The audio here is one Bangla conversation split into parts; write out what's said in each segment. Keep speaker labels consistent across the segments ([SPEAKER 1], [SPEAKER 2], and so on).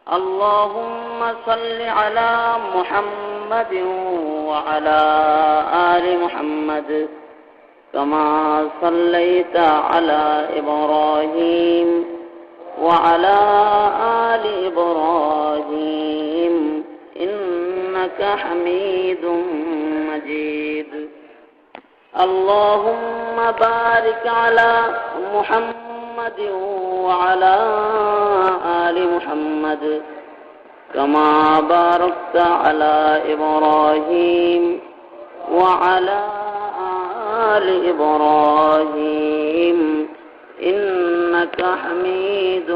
[SPEAKER 1] اللهم صل على محمد وعلى آل محمد كما صليت على إبراهيم وعلى آل إبراهيم إنك حميد مجيد اللهم بارك على محمد وعلى آل محمد كما باركت على إبراهيم وعلى آل إبراهيم إنك حميد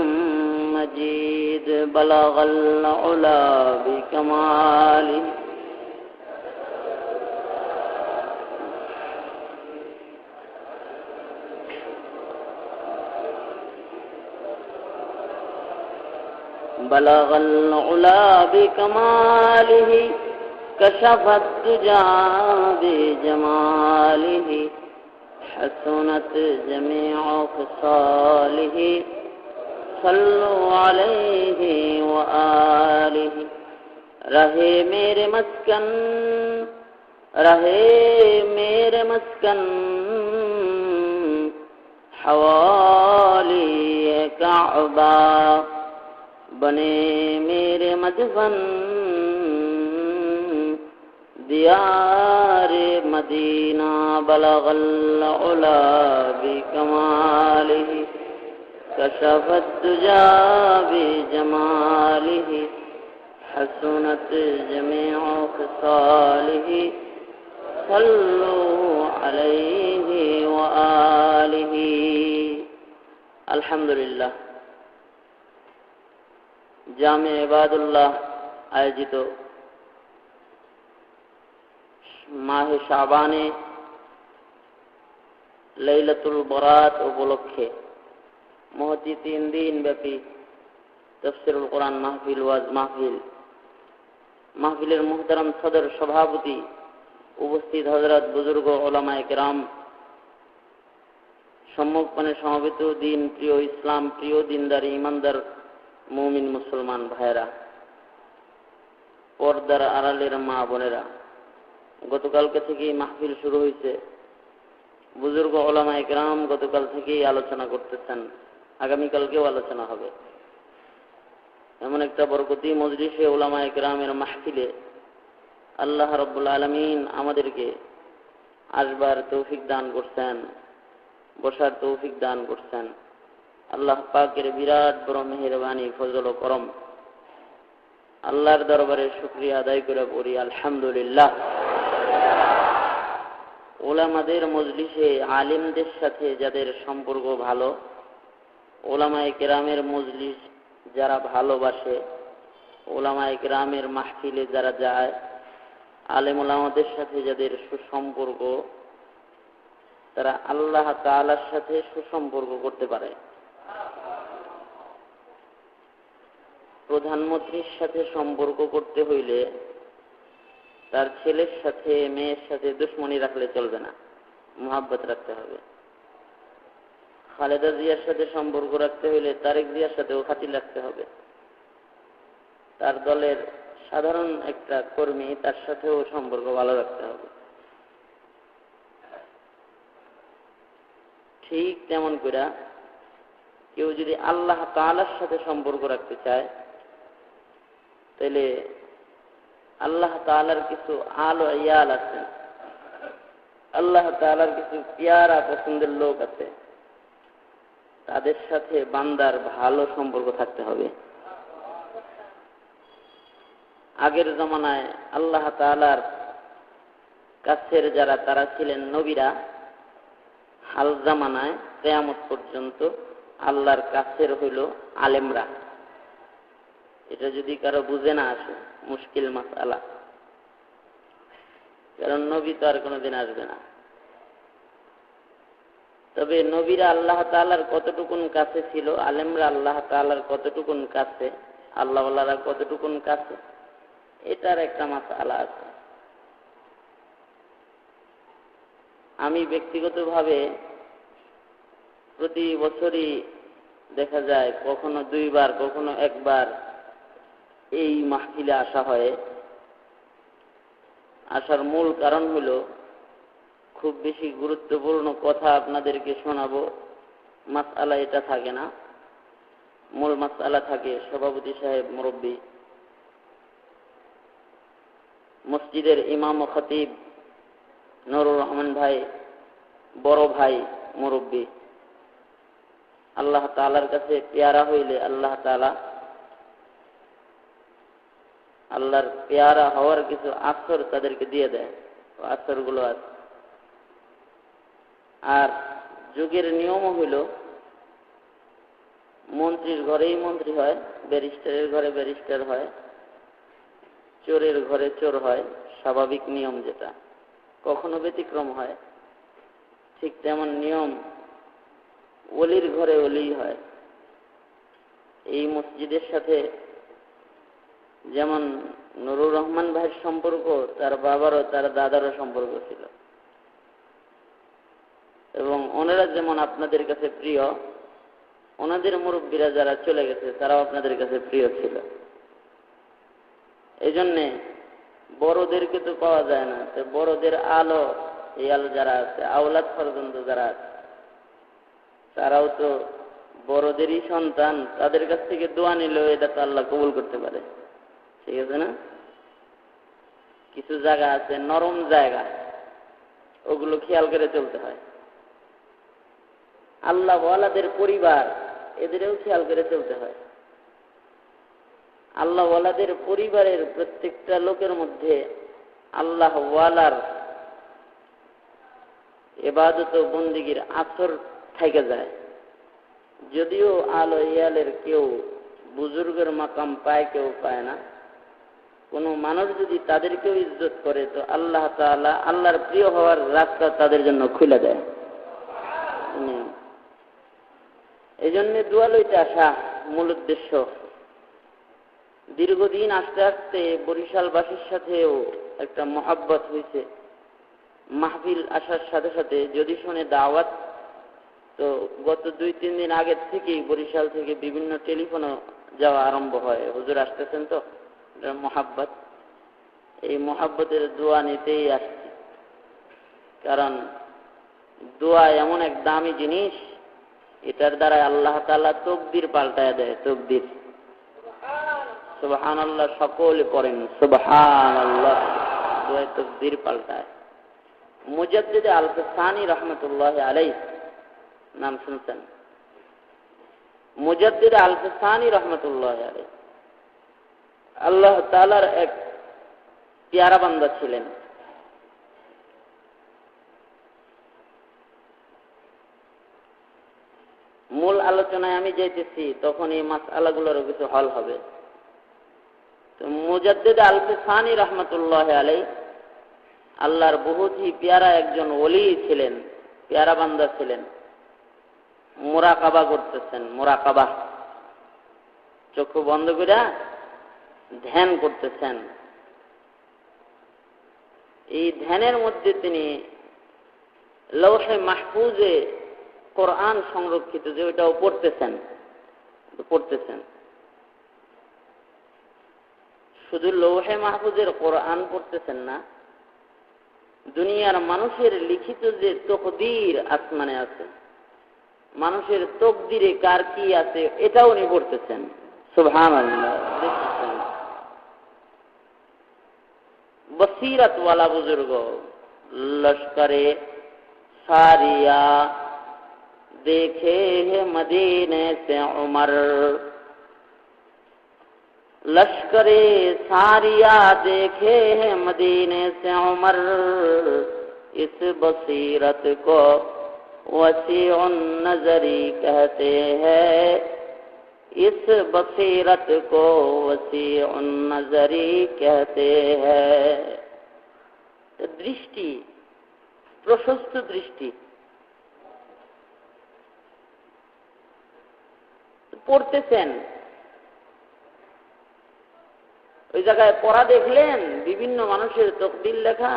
[SPEAKER 1] مجيد بلغ العلا بكماله بلغ العلا بكماله كشف الدجى بجماله حسنت جميع خصاله صلوا عليه وآله رہے میرے مسکن حوالی کعبہ بنے میرے مدفن دیار مدینہ بلغ العلا بکمالہ کشف الدجى بجمالہ حسنت جميع خصاله صلوا عليه وآله الحمدللہ জামে ইবাদুল্লাহ আয়োজিত মাহে শাবানে লাইলাতুল বরাত উপলক্ষে মহতি 3 দিন ব্যাপী তাফসীরুল কোরআন মাহফিল ওয়াজ মাহফিলের মুহতারাম সদর সভাপতি উপস্থিত হযরত বুজুর্গ উলামায়ে কেরাম সম্মুখপানে সমবেত দিন প্রিয় ইসলাম প্রিয় দিনদার ইমানদার মুমিন মুসলমান ভাইরা পর্দার আড়ালের মা বোনেরা গতকালকে থেকেই মাহফিল শুরু হয়েছে বুজুর্গ উলামায়ে কেরাম গতকাল থেকেই আলোচনা করতেছেন আগামীকালকেও আলোচনা হবে এমন একটা বরকতি মজলিসে উলামায়ে কেরামের মাহফিলে আল্লাহ রাব্বুল আলামিন আমাদেরকে আসবার তৌফিক দান করছেন বসার তৌফিক দান করছেন আল্লাহ পাকের বিরাট বড় মেহেরবানি ফজল ও করম আল্লাহর দরবারে শুকরিয়া আদায় করে পড়ি আলহামদুলিল্লাহ উলামাদের মজলিসে আলেমদের সাথে যাদের সম্পর্ক ভালো উলামায়ে কেরামের মজলিস যারা ভালোবাসে উলামায়ে কেরামের মাহফিলে যারা যায় আলেম উলামাদের সাথে যাদের সুসম্পর্ক তারা আল্লাহ তাআলার সাথে সুসম্পর্ক করতে পারে প্রধানমন্ত্রীর সাথে সম্পর্ক করতে হইলে তার ছেলের সাথে মেয়ের সাথে দুশমনি রাখলে চলবে না মুহাব্বত রাখতে হবে খালেদা জিয়ার সাথে সম্পর্ক রাখতে হইলে তারেক জিয়ার সাথেও খাতির রাখতে হবে তার দলের সাধারণ একটা কর্মী তার সাথেও সম্পর্ক ভালো রাখতে হবে ঠিক তেমন করে কেউ যদি আল্লাহ তাআলার সাথে সম্পর্ক রাখতে চায় তাহলে আল্লাহ তাআলার কিছু আলো ইয়াল আছে আল্লাহ তাআলার কিছু পিয়ারা পছন্দের লোক আছে তাদের সাথে বান্দার ভালো সম্পর্ক থাকতে হবে আগের জমানায় আল্লাহ তাআলার কাছের যারা তারা ছিলেন নবীরা হাল জামানায় কিয়ামত পর্যন্ত আল্লাহর কাছের হইল আলেমরা এটা যদি কারো বুঝে না আসে মুশকিল মাসআলা কারণ নবী তো আর কোনোদিন আসবে না তবে নবীরা আল্লাহ তাআলার কতটুকুন কাছে ছিল আলেমরা আল্লাহ তাআলার কতটুকুন কাছে আল্লাহওয়ালারা কতটুকুন কাছে এটার একটা মাসআলা আছে আমি ব্যক্তিগতভাবে প্রতি বছরই দেখা যায় কখনো 2 বার কখনো 1 বার এই মাহফিলে আসা হয়, আসার মূল কারণ হলো খুব বেশি গুরুত্বপূর্ণ কথা আপনাদেরকে শোনাবো, মাসআলা এটা থাকে না। মূল মাসআলা থাকে সভাপতি সাহেব, মুরব্বী, মসজিদের ইমাম ও খতিব নুরুর রহমান ভাই, বড় ভাই মুরব্বী। আল্লাহ তাআলার কাছে পেয়ারা হইলে আল্লাহ তাআলা আল্লাহর পেয়ারা হওয়ার কিছু আসর তাদেরকে দিয়ে দেয়, আসরগুলো আছে। আর যুগের নিয়মও হইল মন্ত্রীর ঘরেই মন্ত্রী হয়, ব্যারিস্টারের ঘরে ব্যারিস্টার হয়, চোরের ঘরে চোর হয়, স্বাভাবিক নিয়ম যেটা, কখনো ব্যতিক্রম হয়। ঠিক তেমন নিয়ম ওলির ঘরে ওলি হয়। এই মসজিদের সাথে যেমন নুরুর রহমান ভাইয়ের সম্পর্ক, তার বাবারও তার দাদারও সম্পর্ক ছিল, এবং ওনারা যেমন আপনাদের কাছে প্রিয়, ওনাদের মুরব্বীরা যারা চলে গেছে তারাও আপনাদের কাছে প্রিয় ছিল। এই জন্যে বড়দেরকে তো পাওয়া যায় না, তো বড়দের আলো, এই আলো যারা আছে, আওলাদ পর্যন্ত যারা আছে, তারাও তো বড়দেরই সন্তান। তাদের কাছ থেকে দোয়া নিলেও এটা তো আল্লাহ কবুল করতে পারে, ঠিক আছে না? কিছু জায়গা আছে নরম জায়গা, ওগুলো খেয়াল করে চলতে হয়। আল্লাহ ওয়ালাদের পরিবার, এদেরও খেয়াল করে চলতে হয়। আল্লাহ ওয়ালাদের পরিবারের প্রত্যেকটা লোকের মধ্যে আল্লাহ ওয়ালার ইবাদত ও বন্দেগীর আসর থেকে যায়। যদিও আলো ইয়ালের কেউ বুজুর্গের মাকাম পায়, কেউ পায় না। কোনো মানুষ যদি তাদেরকেও ইজ্জত করে তো আল্লাহ তাআলা আল্লাহর প্রিয় হওয়ার রাস্তা তাদের জন্য খুলে দেয়। এই জন্য দোয়া লইতে আসা মূল উদ্দেশ্য। দীর্ঘদিন আসতে আসতে বরিশালবাসীর সাথেও একটা মহাব্বত হয়েছে। মাহফিল আসার সাথে সাথে যদি শুনে দাওয়াত, তো গত 2-3 দিন আগের থেকেই বরিশাল থেকে বিভিন্ন টেলিফোনও যাওয়া আরম্ভ হয়, হুজুর আসতেছেন তো, এটা মহাব্বত। এই মহাব্বতের দোয়া নিতেই আসছি, কারণ দোয়া এমন এক দামি জিনিস, এটার দ্বারা আল্লাহ তাআলা তকদির পাল্টায় দেয়। তকদির, সুবহানাল্লাহ, সকলে পড়েন সুবহানাল্লাহ। দোয়ায় তকদির পাল্টায়। মুজাদ্দিদ আল-ফসানি রহমতুল্লাহ আলাইহি, নাম শুনছেন? মুজাদ্দিদ আল-ফসানি রহমতুল্লাহ আলাইহি আল্লাহ তাআলার এক পেয়ারা বান্দা ছিলেন। মূল আলোচনায় আমি যাইতেছি, তখন এই মাসআলাগুলোর কিছু হল হবে। তো মুজাদ্দিদ আল-ফসানি রহমতুল্লাহ আলাইহি আল্লাহর বহুতই পেয়ারা একজন ওলি ছিলেন, পেয়ারা বান্দা ছিলেন। মুরাকাবা করতেছেন, মুরাকাবা, চক্ষু বন্ধ করে ধ্যান করতেছেন। এই ধ্যানের মধ্যে তিনি লৌহে মাহফুজে কোরআন সংরক্ষিত, যে ওইটাও পড়তেছেন। শুধু লৌহে মাহফুজের কোরআন পড়তেছেন না, দুনিয়ার মানুষের লিখিত যে তকদির আসমানে আছে, মানুষের তকদিরে কার কি আছে, এটাও উনি পড়তেছেন। সুবহানাল্লাহ। দেখতেছেন বসিরত ওয়ালা বুজুর্গ, লश्करे सारिया देखे है मदीने से उमर, लश्करे सारिया देखे है मदीने से उमर, इस बसीरत को वसीउन नजरी कहते हैं, इस बसीरत को वसीउन नजरी कहते हैं। दृष्टि, प्रशस्त दृष्टि, পড়তেছেন। ওই জায়গায় পড়া দেখলেন, বিভিন্ন মানুষের তকদির লেখা,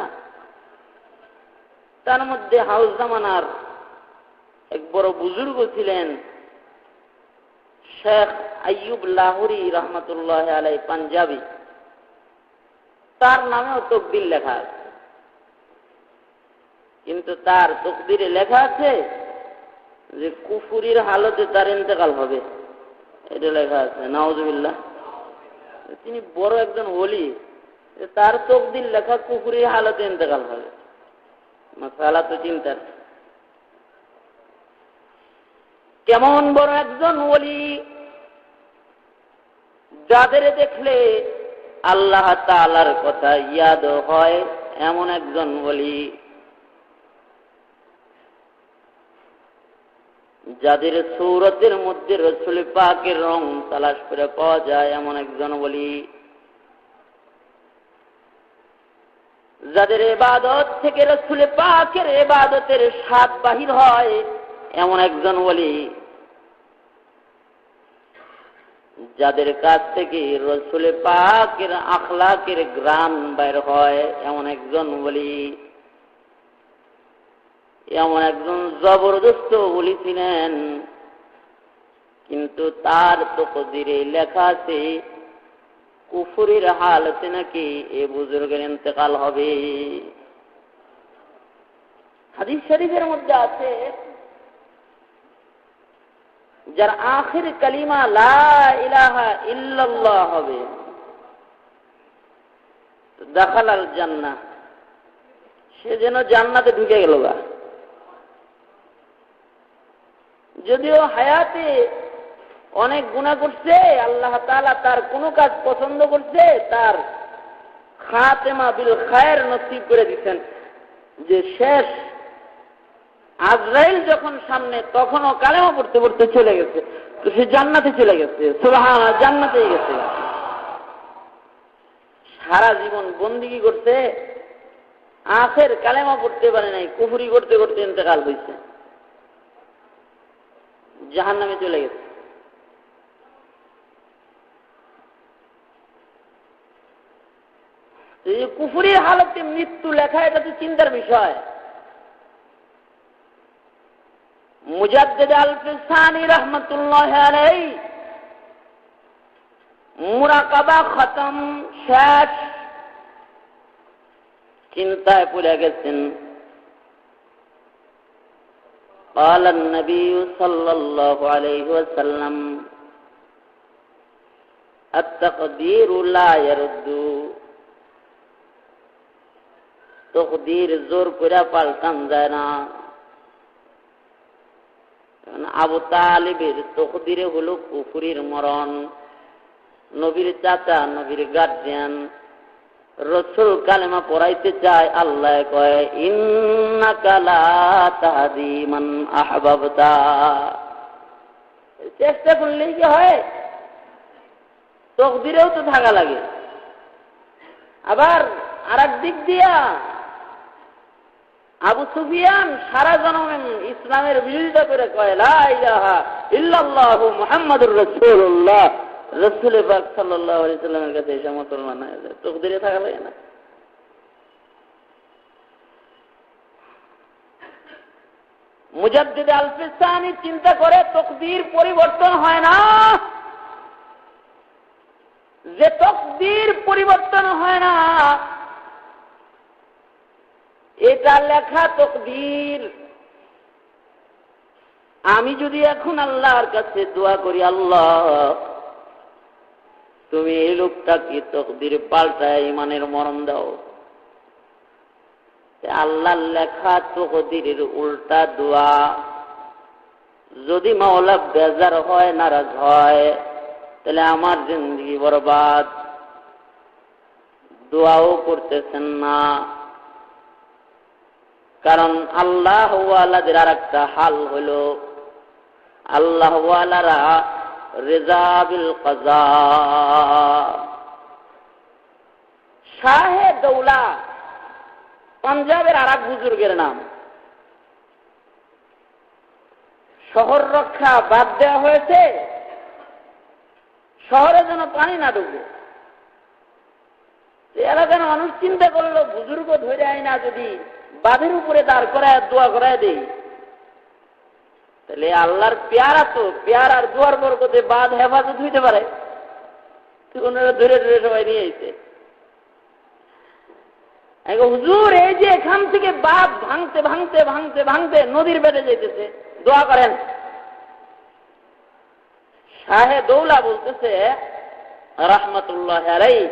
[SPEAKER 1] তার মধ্যে হাউস জামানার এক বড় বুজুর্গ ছিলেন শেখ আইয়ুব লাহুরি রহমতুল্লাহ আলাই, পাঞ্জাবি, তার নামেও তকদির লেখা আছে, কিন্তু তার তকদিরে লেখা আছে যে কুফুরির হালতে তার ইন্তেকাল হবে, এটা লেখা আছে। নাউজুবিল্লাহ। তিনি বড় একজন ওলি, তার তকদির লেখা কুফুরির হালতে ইন্তেকাল হবে, মাসালা তো চিন্তার। কেমন বড় একজন ওলি, যাদের দেখলে আল্লাহ তাআলার কথা ইয়াদ হয়, এমন একজন ওলি। যাদের সূরতের মধ্যে রাসূল পাকের রং তালাশ করে পাওয়া যায়, এমন একজন ওলি। যাদের ইবাদত থেকে রাসূল পাকের ইবাদতের স্বাদ বাহির হয়, এমন একজন ওলি। যাদের কাছ থেকে রাসূল পাকের আখলাকের গ্রান বাইর হয়, এমন একজন ওলি। এমন একজন জবরদস্ত ওলি ছিলেন, কিন্তু তার তকদিরে লেখা আছে কুফুরের হালতে নাকি এ বুজুর্গের ইন্তেকাল হবে। হাদিস শরীফের মধ্যে আছে, যার আখির কালিমা লা ইলাহা ইল্লাল্লাহ হবে, দাখালাল জান্নাহ, সে যেন জান্নাতে ঢুকে গেল। যদিও হায়াতে অনেক গুনাহ করছে, আল্লাহ তাআলা তার কোনো কাজ পছন্দ করছে, তার খাতেমা বিল খায়ের নসিব করে দিচ্ছেন, যে শেষ আজরাইল যখন সামনে, তখনও কালেমা পড়তে পড়তে চলে গেছে, তো সে জান্নাতে চলে গেছে। সুবহানাল্লাহ, জান্নাতেই গেছে। সারা জীবন বন্দিগি করছে, আখের কালেমা পড়তে পারে নাই, কুফরি করতে করতে ইন্তেকাল হয়েছে, জাহান্নামে চলে গেছে। এই কুফরির হালতে মৃত্যু লেখা, এটা তো চিন্তার বিষয়। মুজাদ্দিদ আল-ফিসানি রাহমাতুল্লাহি আলাইহি মুরাকাবা খতম, শেষ, চিন্তায় পড়ে গেছেন। قال النبي صلى الله عليه وسلم التقدير لا يرد। তকদির জোর করে পাল্টান যায় না। আবু তালিবের তকদিরে হলো কুফরির মরণ। নবীর চাচা, নবীর গার্জিয়ান, রাসূল কালেমা পড়াইতে চায়, আল্লাহ কয় ইন্নাকা লা তাহদি মান আহবাবতা। চেষ্টা করলেই কি হয়? তকদিরেও তো থাকা লাগে। আবার আরেক দিক দিয়া আবু সুফিয়ান সারা জনমে ইসলামের বিরোধিতা করে কয় লা ইলাহা ইল্লাল্লাহু মুহাম্মাদুর রাসূলুল্লাহ। রাসূল পাক সাল্লাল্লাহু আলাইহি সাল্লামের কাছে এসে মুসলমান হয়ে যায়, তকদিরে থাকা লাগে না। মুজাদ্দিদ আল-ফিসানি চিন্তা করে তকদির পরিবর্তন হয় না। যে তকদির পরিবর্তন হয় না, এটা লেখা তকদির। আমি যদি এখন আল্লাহর কাছে দোয়া করি, আল্লাহ তুমি এই লোকটাকে তকদির পাল্টায় ইমানের মরণ দাও, আল্লাহর লেখা তকদিরের উল্টা দোয়া। যদি মাওলা বেজার হয়, নারাজ হয়, তাহলে আমার জিন্দেগি বরবাদ। দোয়াও করতেছেন না, কারণ আল্লাহ ওয়ালাদের আর একটা হাল হইল, আল্লাহ ওয়ালারা রেজা বিল কাজা। শাহে দৌলা পাঞ্জাবের আর এক বুজুর্গের নাম। শহর রক্ষা বাদ দেওয়া হয়েছে, শহরে যেন পানি না ঢুকে। এলাকার মানুষ চিন্তা করলো, বুজুর্গ ধরে আয় না, যদি বাঁধের উপরে দাঁড় করায় দোয়া করায় দেই, তাহলে আল্লাহর পেয়ারা তো পেয়ারার দুয়ার বরকতে বাদ হেফাজত হইতে পারে। ওনারা ধরে ধরে সবাই নিয়ে এসে হুজুর এই যে এখান থেকে বাদ ভাঙতে ভাঙতে ভাঙতে ভাঙতে নদীর বেড়ে যেতেছে, দোয়া করেন। শাহে দৌলা বলতেছে রাহমাতুল্লাহ আলাইহি,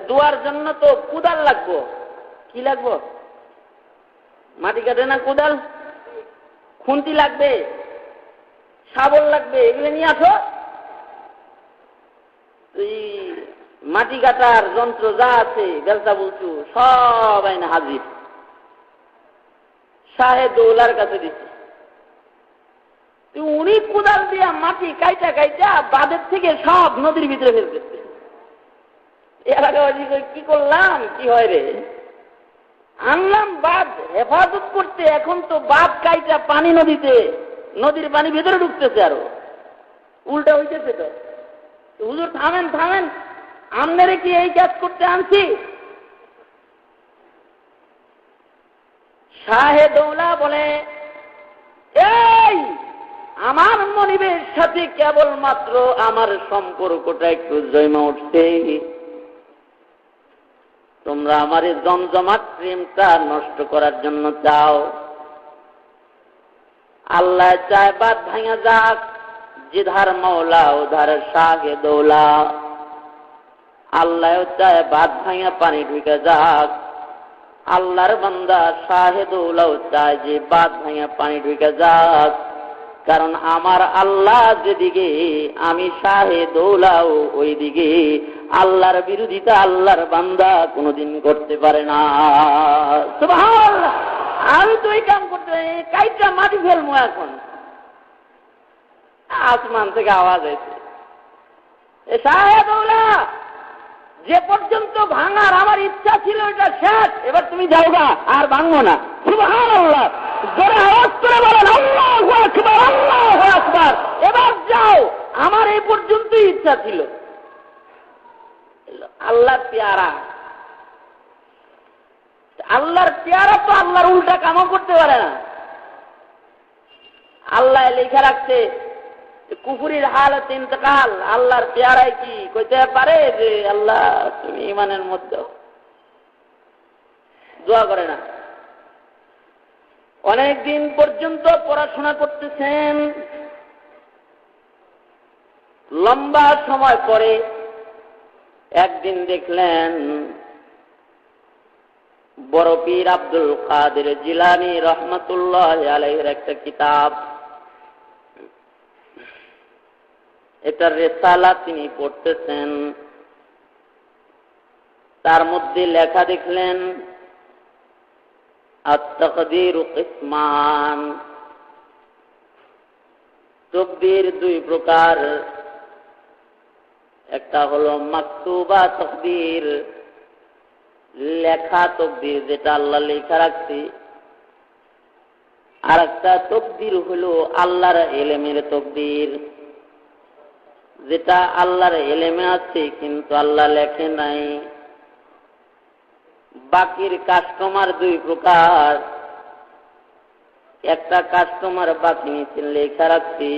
[SPEAKER 1] দোয়ার জন্য তো কুদাল লাগবো। কি লাগবো? মাটি কাটে না কুদাল, খুন্তি লাগবে, শাবল লাগবে, এগুলো নিয়ে আসো। মাটি কাটার যন্ত্র যা আছে বেলচা বলছু সব আইনা হাজির। শাহে দৌলার কাছে দিচ্ছে। উনি কুদাল দিয়া মাটি কাইটা কাইটা বাঁধের থেকে সব নদীর ভিতরে ফেলতেছে। এলাকাবাসী কি করলাম, কি হয় রে, আনলাম বাঁধ হেফাজত করতে, এখন তো বাঁধ কাইটা পানি নদীতে, নদীর পানি ভেতরে ঢুকতেছে, আরো উল্টা হইতেছে। তো হুজুর থামেন থামেন, আমনেরে কি এই কাজ করতে আনছি? শাহে দৌলা বলে, এই আমার মনিবের সাথে কেবলমাত্র আমার সম্পর্কটা একটু জমা উঠছে, তোমরা আমার এই জমজমাট প্রেমটা নষ্ট করার জন্য চাও। আল্লাহ চায় বাদ ভাঙা যাক, जिधर मौला उधर शाहे दौला। আল্লাহ চায় বাদ ভাঙা পানি ঢুকে যাক, আল্লাহর বান্দা শাহে দৌলাও চায় যে বাদ ভাঙা পানি ঢুকে যাক। কারণ আমার আল্লাহ যেদিকে, আমি শাহে দৌলাও ওই দিকে। আল্লাহর বিরোধিতা আল্লাহর বান্দা কোনোদিন করতে পারে না। সুবহানাল্লাহ। আমি তো এই কাম করতে কাইটা মাটি ফেলবো এখন। আসমান থেকে আওয়াজ হয়েছে, শাহে দৌলা, যে পর্যন্ত ভাঙার আমার ইচ্ছা ছিল এটা শেষ, এবার তুমি যাও গা, আর ভাঙবো না। সুবহানাল্লাহ। জোরে আওয়াজ করে বলেন আল্লাহু আকবার, আল্লাহু আকবার। এবার যাও, আমার এই পর্যন্তই ইচ্ছা ছিল। আল্লাহর পেয়ারা, আল্লাহর পেয়ারা তো আল্লাহর উল্টা কামও করতে পারে না। আল্লাহ লেখা রাখছে কুফুরির হালত ইন্তকাল। আল্লাহর পেয়ারাই কি কইতে পারে যে আল্লাহ তুমি ইমানের মধ্যে? দোয়া করে না। অনেক দিন পর্যন্ত পড়াশোনা করতেছেন, লম্বা সময় পরে একদিন দেখলেন বড় পীর আব্দুল কাদের জিলানী রহমাতুল্লাহ আলাইহির একটা কিতাব, এটার রিসালা তিনি পড়তেছেন। তার মধ্যে লেখা দেখলেন আত-তাকদীর কিসমান, তাকদীর দুই প্রকার, একটা হলো মাকতুবা তাকদীর, লেখা তাকদীর যেটা আল্লাহ লেখা রাখছে, আর একটা তাকদীর হলো আল্লাহর ইলমের তাকদীর, যেটা আল্লাহর ইলমে আছে কিন্তু আল্লাহ লেখে নাই। বাকির কাস্টমার দুই প্রকার, একটা কাস্টমার বাকি নিচ্ছে লেখা রাখছে,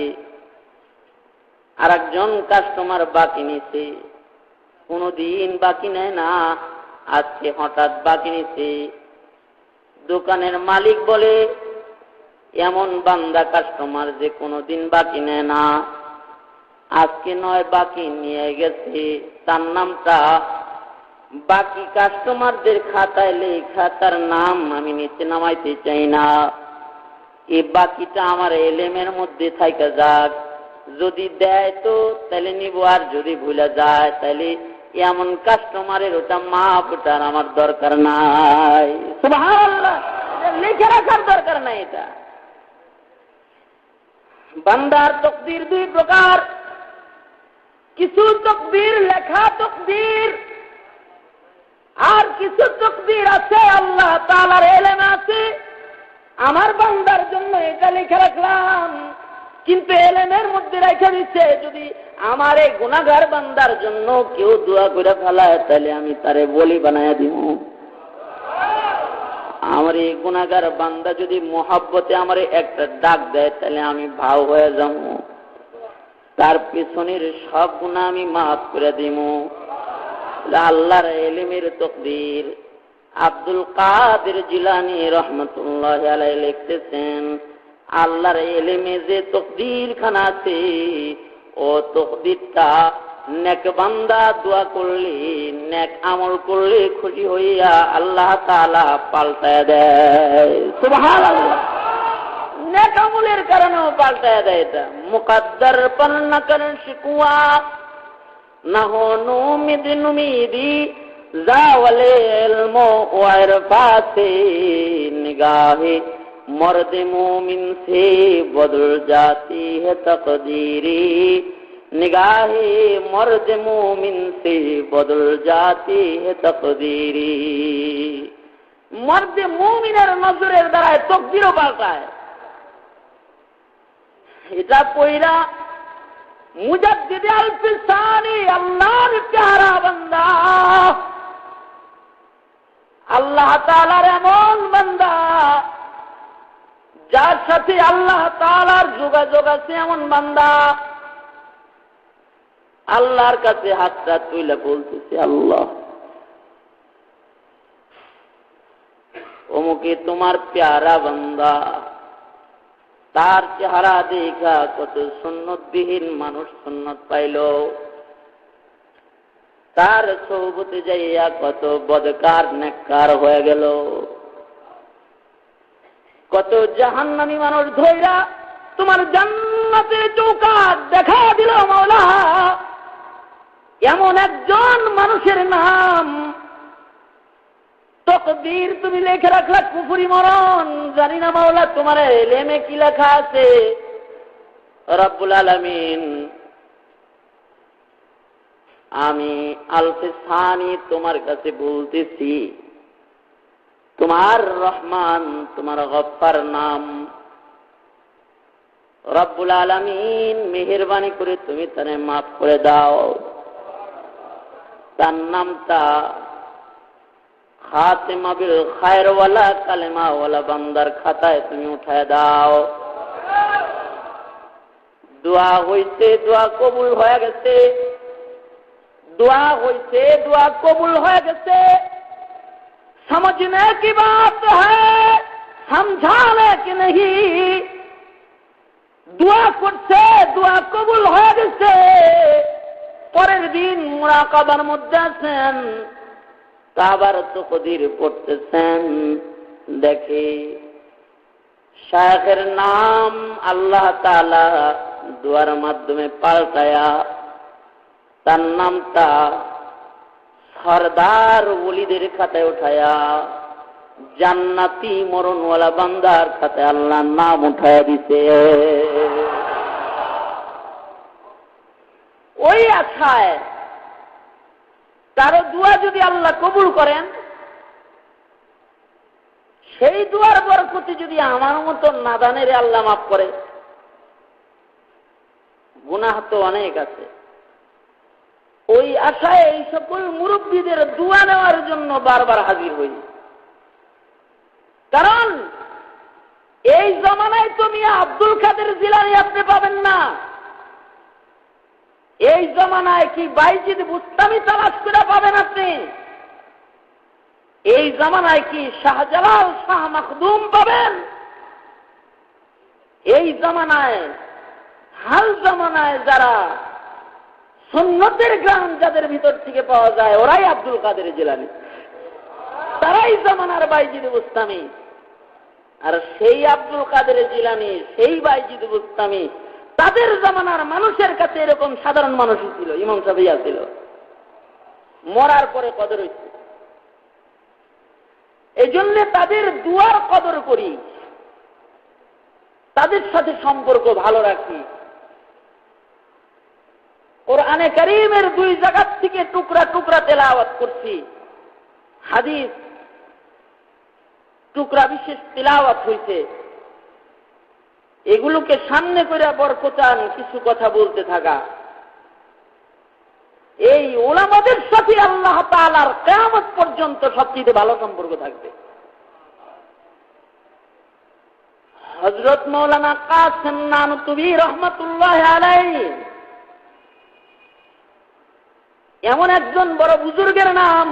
[SPEAKER 1] আর একজন কাস্টমার বাকি নিচ্ছে, কোনদিন বাকি নেয় না, আজকে হঠাৎ বাকি নিচ্ছে। দোকানের মালিক বলে এমন বান্দা কাস্টমার যে কোনদিন বাকি নেয় না, আজকে নয় বাকি নিয়ে গেছে, তার নামটা বাকি কাস্টমারদের খাতায় লেখা, তার নাম আমি নিচে নামাইতে চাই না। এই বাকিটা আমার এলেমের মধ্যে থাইকা যাক, যদি দেয় তো তাহলে নিব, আর যদি ভুলে যায় তাহলে এমন কাস্টমারের ওটা মাপ, ওটার আমার দরকার নাই। সুবহানাল্লাহ। লিখে রাখার দরকার নাই। এটা বান্দার তাকদীর দুই প্রকার, কিছু তাকদীর লেখা তাকদীর, আর কিছু তাকদীর আছে আল্লাহ তাআলার ইলমে আছে। আমার বান্দার জন্য এটা লিখে রাখলাম, কিন্তু ইলমের মধ্যে রেখে দিচ্ছে যদি আমার এই গুনাহগার বান্দার জন্য কেউ দোয়া করে ফেলায় তাহলে আমি তারে বলি বানায়া দিব। আমার এই গুনাহগার বান্দা যদি মোহাব্বতে আমার একটা ডাক দেয় তাহলে আমি ভাও হয়ে যাব, তার পিছনের সব গুনাহ আমি মাফ করে দিব। আল্লাহর ইলমের তাকদীর। আব্দুল কাদের জিলানী রহমাতুল্লাহি আলাইহি লিখতেছেন, আল্লাহর ইলমে যে তাকদীর খানা আছে ও তাকদীরটা নেক বান্দা দোয়া করলে, নেক আমল করলে খুশি হইয়া আল্লাহ তাআলা পাল্টায় দেয়। সুবহানাল্লাহ। নেক আমলের কারণেও পাল্টায় দেয়। এটা মুকদ্দর পর না করেন শিকুয়া না হো নুমিদি জাওয়ালে ইলমো ওয়া ইরফাতে নিগাহে मर्द मोमिन से बदल जाती है तकदीरी, निगाहे मर्द मोमिन से बदल जाती है तकदीरी। मर्द मोमिনের নজরের দ্বারা তকদিরও পাল্টায়। এটা পয়রা মুজাদ্দিদ আল-ফিসানি আল্লাহর প্যারা বান্দা, আল্লাহ তাআলার এমন বান্দা যার সাথে আল্লাহ তাআলার যোগাযোগ আছে, এমন বান্দা আল্লাহর কাছে হাতটা তুলে বলতেছে, আল্লাহ অমুকে তোমার প্যারা বান্দা, তার চেহারা দেখা কত সুন্নতবিহীন মানুষ সুন্নত পাইল, তার সৌবতে যাইয়া কত বদকার নেককার হয়ে গেল, কত জাহান্নামী মানুষ ধইরা তোমার জান্নাতের চৌকাঠ দেখা দিল মাওলা। এমন একজন মানুষের নাম তকদীর তুমি লিখে রাখলা কুফরি মরণ, জানি না মাওলা তোমার ইলমে কি লেখা আছে। রব্বুল আলামিন, আমি আল-ফিসানি তোমার কাছে বলতেছি, তোমার রহমান তোমার গফফার নাম, রব্বুল আলামিন মেহেরবানি করে তুমি তারে মাফ করে দাও। তার নামটা খাতেমা বিল খায়রওয়ালা কালেমাওয়ালা বান্দার খাতায় তুমি উঠায় দাও। দোয়া হইছে, দোয়া কবুল হয়ে গেছে, দোয়া হইছে, দোয়া কবুল হয়ে গেছে। समझने की बात है, समझाने की नहीं। दुआ করছে, দোয়া কবুল হয়ে গেছে। পরের দিন মুরাকাবার মধ্যে আছেন, কাবার তাকদীর পড়তেছেন, দেখে শায়েখের নাম আল্লাহ তাআলা দোয়ার মাধ্যমে পাল্টায়া তার নামটা সরদার ওলিদের খাতায় উঠায়া জান্নাতি মরণওয়ালা বান্দার খাতায় আল্লাহর নাম উঠায়া দিছে। ওই আশায় কারো দোয়া যদি আল্লাহ কবুল করেন, সেই দোয়ার বরকতে যদি আমার মতো নাদানের আল্লাহ মাফ করে, গুনাহ তো অনেক আছে, ওই আশায় এই সকল মুরব্বীদের দোয়া নেওয়ার জন্য বারবার হাজির হই। কারণ এই জমানায় তো মিয়া আব্দুল কাদের জিলানী আপনি পাবেন না। এই জমানায় কি বাইজিদ বুস্তামি তালাশ করে পাবেন আপনি? এই জমানায় কি শাহজালাল শাহ মাখদুম পাবেন? এই জমানায় হাল জমানায় যারা সুন্নতের গ্রাম যাদের ভিতর থেকে পাওয়া যায়, ওরাই আব্দুল কাদের জিলানী, তারাই জমানার বাইজিদ বুস্তামি। আর সেই আব্দুল কাদের জিলানী, সেই বাইজিদ বুস্তামি, তাদের জমানার মানুষের কাছে এরকম সাধারণ মানুষই ছিল, ইমাম সাহেব ছিল, মরার পরে কদর হইছে। এই জন্য তাদের দুয়ার কদর করি, তাদের সাথে সম্পর্ক ভালো রাখি। কোরআনে কারীমের 2 জায়গা থেকে টুকরা টুকরা তেলাওয়াত করছি, হাদিস টুকরা বিশেষ তেলাওয়াত হইছে। এগুলোকে সামনে করে বরকতান কিছু কথা বলতে থাকা, এই উলামাদের সাথে আল্লাহ তাআলার কিয়ামত পর্যন্ত সবচেয়ে ভালো সম্পর্ক থাকবে। হযরত মাওলানা কাসেম নানুতুবি রহমাতুল্লাহ আলাইহি এমন একজন বড় বুজুর্গের নাম।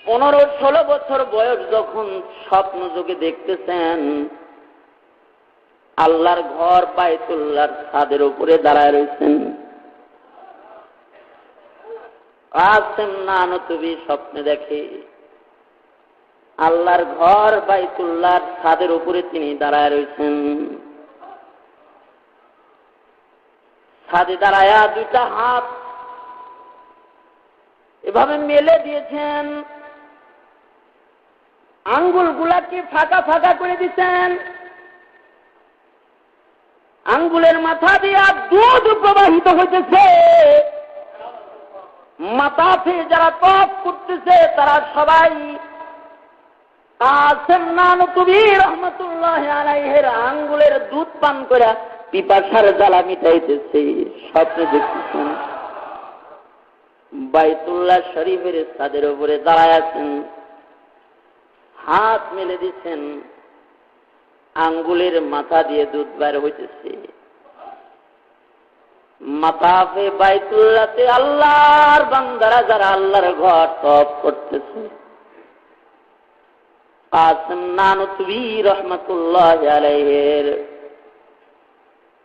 [SPEAKER 1] 15-16 বছর বয়স যখন স্বপ্ন যোগে দেখতেছেন আল্লাহর ঘর বাইতুল্লাহর ছাদের উপরে দাঁড়ায় রয়েছেন। কাসেম নানুতুবি স্বপ্নে দেখে আল্লাহর ঘর বাইতুল্লাহর ছাদের উপরে তিনি দাঁড়ায় রয়েছেন। ছাদে দাঁড়ায়া দুইটা হাত এভাবে মেলে দিয়েছেন, আঙ্গুলগুলাকে ফাঁকা ফাঁকা করে দিচ্ছেন, আঙ্গুলের মাথা দিয়া দুধ প্রবাহিত হইতেছে। মাথাতে যারা তপ করতেছে তারা সবাই কাসেম নানুতুবি রহমাতুল্লাহ আলাইহির আঙ্গুলের দুধ পান করে পিপাসার জ্বালা মিটাইতেছে। স্বপ্নে দেখতেছেন বাইতুল্লাহ শরীফের ছাদের উপরে দাঁড়ায় আছেন, হাত মেলে দিচ্ছেন, আঙ্গুলের মাথা দিয়ে দুধ বের হইতেছে। মাতাফে বাইতুল্লাহতে আল্লাহর বান্দারা যারা আল্লাহর ঘর তপ করতেছে, কাসেম নানুতুবি রহমাতুল্লাহ আলাইহির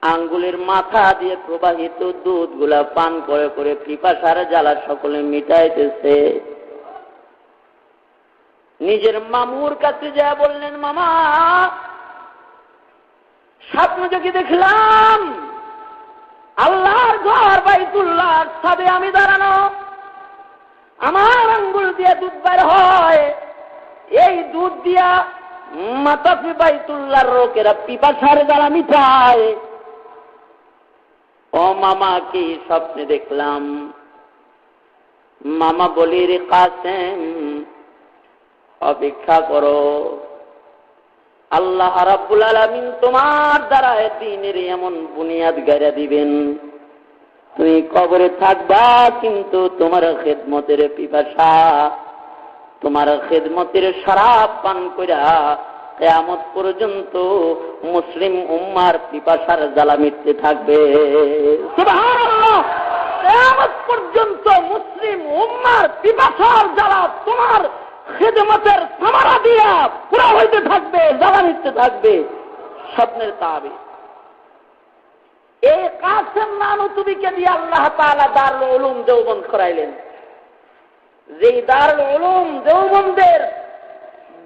[SPEAKER 1] আঙ্গুলের মাথা দিয়ে প্রবাহিত দুধগুলা পান করে করে পিপাসার জ্বালা সকলে মিটাইতেছে। নিজের মামুর কাছে যা বললেন, মামা স্বপ্ন যোগে দেখলাম আল্লাহর ঘর বাইতুল্লাহর ছাদে আমি দাঁড়ানো, আমার আঙ্গুল দিয়ে দুধ বের হয়, এই দুধ দিয়া মাতাফি বাইতুল্লাহর লোকেরা পিপাসার জ্বালা মিটায়। ও মামা কি স্বপ্নে দেখলাম? মামা বলি, রে কাসেম অপেক্ষা করো, আল্লাহ রাব্বুল আলামিন তোমার দ্বারা দ্বীনের এমন বুনিয়াদ গাড়া দিবেন, তুমি কবরে থাকবা কিন্তু তোমার খেদমতের পিপাসা, তোমার খেদমতের শরাব পান কইরা কিয়ামত পর্যন্ত মুসলিম উম্মার পিপাসার জ্বালা মিটতে থাকবে। সুবহানাল্লাহ! কিয়ামত পর্যন্ত মুসলিম উম্মার পিপাসার জ্বালা তোমার খেদমতের সামারা দিয়া পুরা হইতে থাকবে, জ্বালা মিটতে থাকবে। স্বপ্নের তাবির। এই কাসেম নানুতুবিকে দিয়ে আল্লাহ তাআলা দারুল উলুম দেওবন্দ করাইলেন। যেই দারুল উলুম দেওবন্দের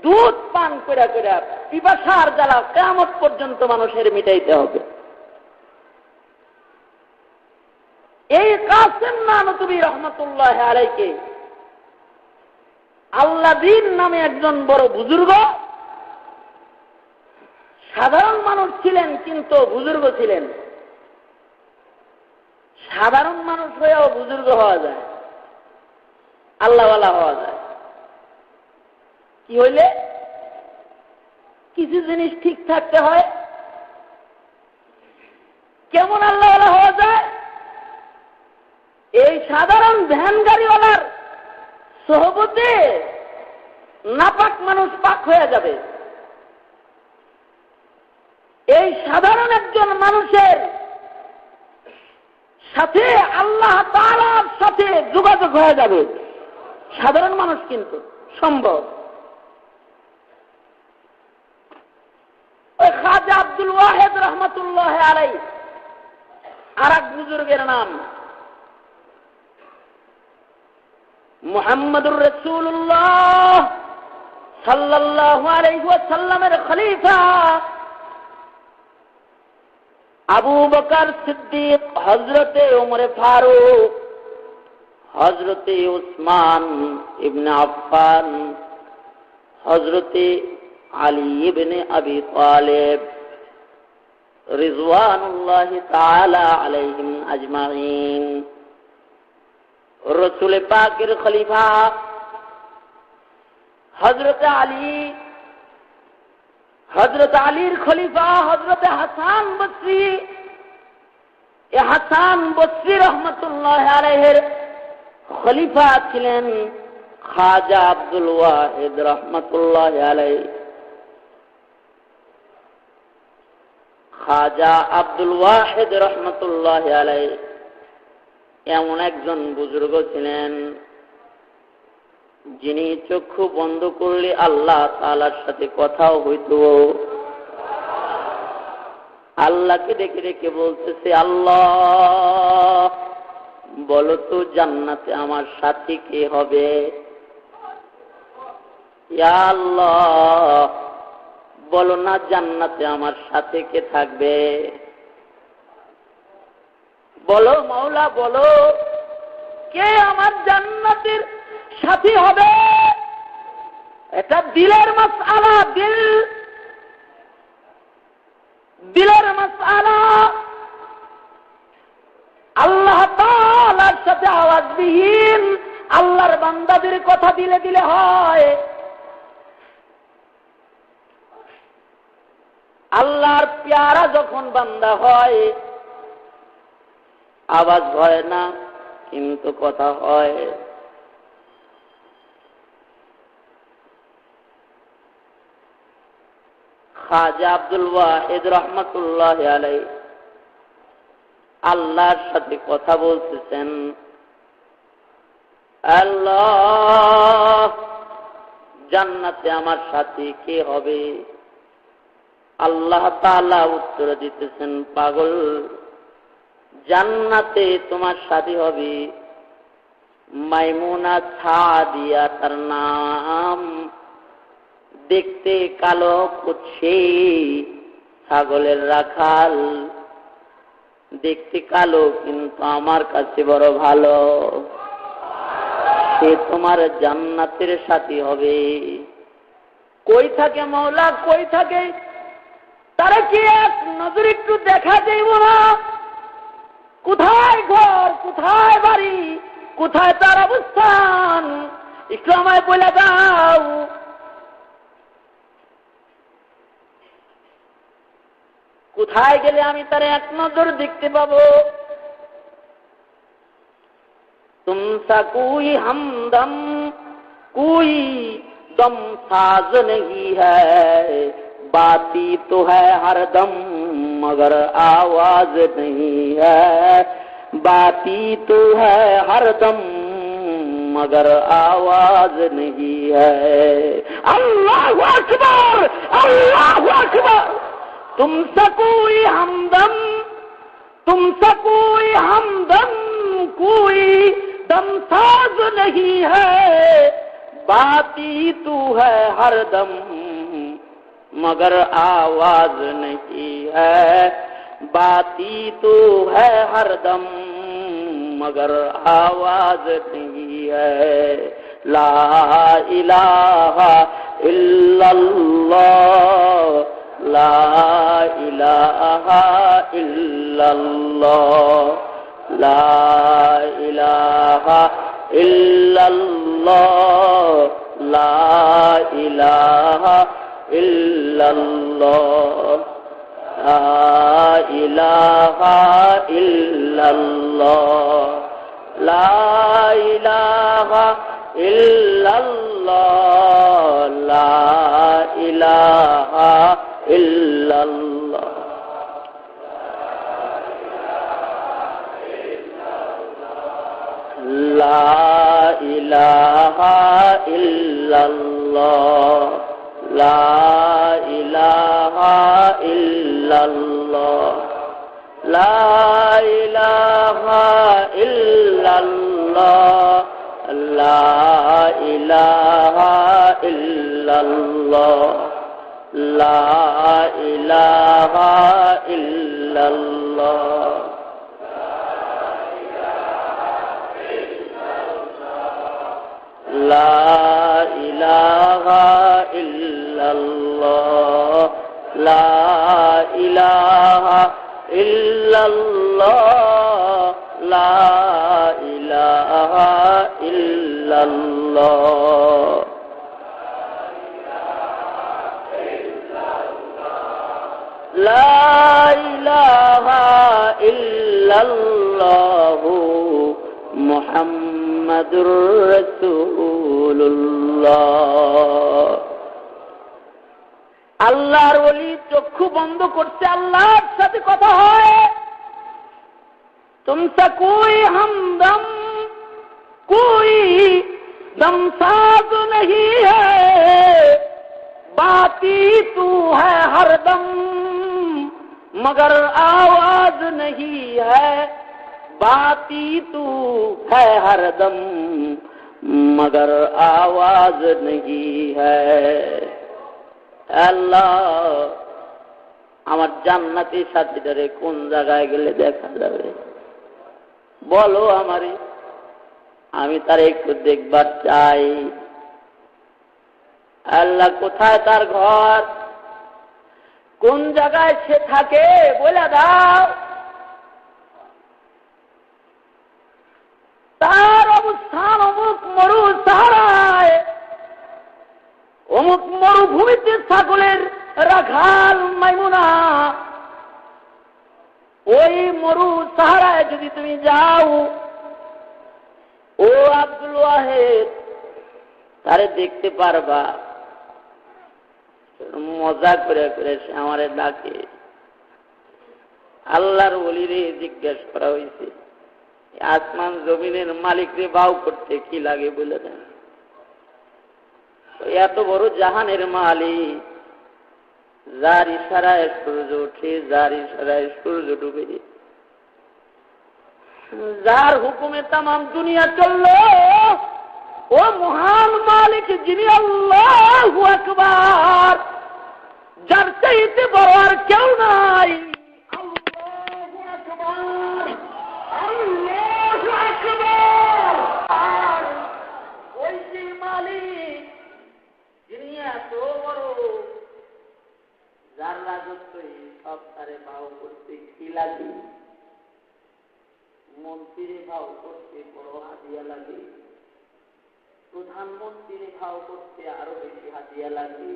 [SPEAKER 1] দুধ পান করে করে পিপাসার জ্বালা কিয়ামত পর্যন্ত মানুষের মিটাইতে হবে। এই কাসেম নানুতুবি রহমাতুল্লাহ আলাইহি আল্লাদিন নামে একজন বড় বুজুর্গ, সাধারণ মানুষ ছিলেন কিন্তু বুজুর্গ ছিলেন। সাধারণ মানুষ হয়েও বুজুর্গ হওয়া যায়, আল্লাহওয়ালা হওয়া যায়। কি হইলে? কিছু জিনিস ঠিক থাকতে হয়। কেমন আল্লাহওয়ালা হওয়া যায়? এই সাধারণ ভ্যান গাড়িওয়ালার সোহবতে নাপাক মানুষ পাক হয়ে যাবে। এই সাধারণ একজন মানুষের সাথে আল্লাহ তাআলার সাথে যোগাযোগ হয়ে যাবে। সাধারণ মানুষ কিন্তু সম্ভব। ওই খাজা আব্দুল ওয়াহিদ রহমাতুল্লাহ আলাইহি আর এক বুজুর্গের নাম মুহাম্মদুর রাসূলুল্লাহ সাল্লাল্লাহু আলাইহি ওয়াসাল্লামের খলিফা আবু বকর সিদ্দিক, হযরতে ওমর ফারুক, হযরতে উসমান ইবনে আফফান, হযরতে আলী ইবনে আবি তালিব রিজওয়ানুল্লাহি তাআলা আলাইহিম আজমাইন। রাসূল পাকের খলিফা হযরত আলী, হযরত আলীর খলিফা হযরত হাসান বসরি, এ হাসান বসরি রহমাতুল্লাহ আলাইহির খলিফা ছিলেন খাজা আব্দুল ওয়াহিদ রহমতুল্লাহ আলাইহি, খাজা আব্দুল ওয়াহিদ রহমতুল্লাহ আলাইহি এমন একজন বুজুর্গ ছিলেন যিনি চক্ষু বন্ধ করলে আল্লাহ তাআলার সাথে কথাও হইত। আল্লাহকে ডেকে ডেকে বলতেছে, আল্লাহ বলো তো জান্নাতে আমার সাথী কে হবে? ইয়া আল্লাহ বলো না জান্নাতে আমার সাথে কে থাকবে? বলো মাওলা বলো, কে আমার জান্নাতের সাথী হবে? এটা দিলের মাসআলা, দিলের মাসআলা। আল্লাহ তাআলার সাথে আওয়াজবিহীন আল্লাহর বান্দাদের কথা দিলে দিলে হয়। আল্লাহর প্যারা যখন বান্দা হয় আওয়াজ হয় না, কিন্তু কথা হয়। খাজা আব্দুল ওয়াহিদ রহমতুল্লাহ আলাইহি আল্লাহর সাথে কথা বলতেছেন, আল্লাহ জান্নাতে আমার সাথী কে হবে? আল্লাহ তাআলা উত্তর দিতেছেন, পাগল, জান্নাতে তোমার সাথী হবে মাইমুনা সাদিয়া তার নাম, দেখতে কালো কুৎসি, ছাগলের রাখাল, দেখতে কালো কিন্তু আমার কাছে বড় ভালো, সে তোমার জান্নাতের সাথী হবে। কই থাকে মাওলা, কই থাকে? তারা কি এক নজর একটু দেখা যাইব না? কোথায় ঘর, কোথায় বাড়ি, কোথায় তার অবস্থান একটু আমায় বলে দাও। কোথায় গেলে আমি তার এক নজর দেখতে পাবো? তুমসা কোই हमदम कोई दम साज नहीं है, बाती तो है हरदम मगर आवाज नहीं है, बाती तो है हरदम मगर आवाज नहीं है। अल्लाह अकबर, अल्लाह अकबर। तुमसे कोई हमदम, तुमसे कोई हमदम कोई दमसाज नहीं है, बाती तू है हरदम मगर आवाज नहीं है, बाती तू है हरदम मगर आवाज नहीं है। ला इलाहा इल्लल्लाह, ला इलाहा इल्लल्लाह, ला इलाहा इल्लल्लाह, ला इलाहा इल्लल्लाह, ला इलाहा इल्लल्लाह, ला इलाहा इल्लल्लाह, ला इलाहा इल्लल्लाह। ला इलाहा इल्लल्लाह, ला इलाहा इल्लल्लाह, ला इलाहा इल्लल्लाह, ला इलाहा इल्लल्लाह, ला इलाहा इल्लल्लाह। ला इलाहा इल्लल्लाह, ला इलाहा इल्लल्लाह, ला इलाहा इल्लल्लाह। ला इलाहा इल्लल्लाह मुहम्मद মুহাম্মাদুর রাসূলুল্লাহ। আল্লাহর ওলি চক্ষু বন্ধ করছে, আল্লাহর সাথে কথা হয়। তুমসা কোই হামদম कोई दमसाज नहीं है, बाती तू है हरदम मगर आवाज नहीं है, बाती तू है हरदम मगर आवाज नहीं है। আল্লাহ, আমার জান্নাতি সাথীটারে কোন জায়গায় গেলে দেখা যাবে বলো আমারে, আমি তার একটু দেখবার চাই। আল্লাহ, কোথায় তার ঘর, কোন জায়গায় সে থাকে বলে দাও। তার অবস্থান অমুক মরু সাহারায়, অমুক মরুভূমিতে ছাগলের রাখাল মাইমুনা। ওই মরু সাহারায় যদি তুমি যাও, ও আব্দুল ওয়াহেদ, তারে দেখতে পারবা। মজা করে করে সে আমারে ডাকে। আল্লাহর ওলিরে জিজ্ঞেস করা হয়েছে, আসমান জমিনের মালিকরে বাউ করতে কি লাগে বলে দেন। এত বড় জাহানের মালিক, যার ইশারায় সূর্য ওঠে, যার ইশারায় সূর্য ডুবে, যার হুকুমে তামাম দুনিয়া চলল, ও মহান মালিক যিনি আল্লাহু আকবার, যার চাইতে বড় আর কেউ নাই। আল্লাহু আকবার, আল্লাহু আকবার। আর ওই যে মালিক যিনি এত বড়, যার রাজত্ব সব তারে ভাও করতে কি লাগে, মন্ত্রীরে ভাও করতে বড় হাদিয়া লাগে, প্রধানমন্ত্রীরে ভাও করতে আরো বেশি হাদিয়া লাগে,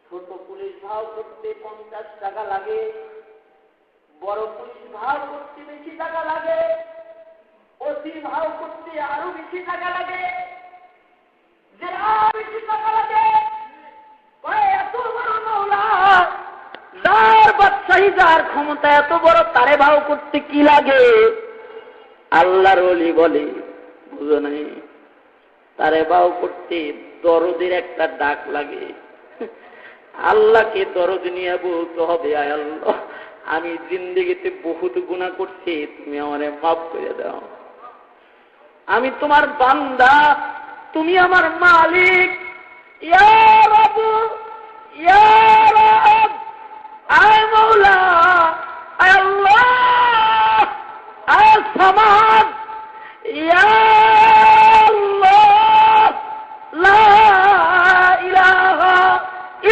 [SPEAKER 1] ছোট পুলিশ ভাও করতে 50 টাকা লাগে, বড় পুলিশ ভাও করতে বেশি টাকা লাগে, ওসি ভাও করতে আরো বেশি টাকা লাগে, জেলা বেশি টাকা লাগে। এত বড় মাওলা, যার বাদশাহী, যার ক্ষমতা এত বড়, তারে ভাও করতে কি লাগে? আল্লাহর ওলি বলে, বুঝো নাই, তারে ভাও করতে দরদের একটা ডাক লাগে। আল্লাহকে দরদ নিয়ে বলতে হবে, আয় আল্লাহ, আমি জিন্দেগিতে বহুত গুনাহ করছি, তুমি আমারে মাফ করে দাও। আমি তোমার বান্দা, তুমি আমার মালিক। ইয়া রাব, ইয়া রাব, আয় মৌলা, আয় আল্লাহ, আয় সামাদ, ইয়া আল্লাহ, লা ইলাহা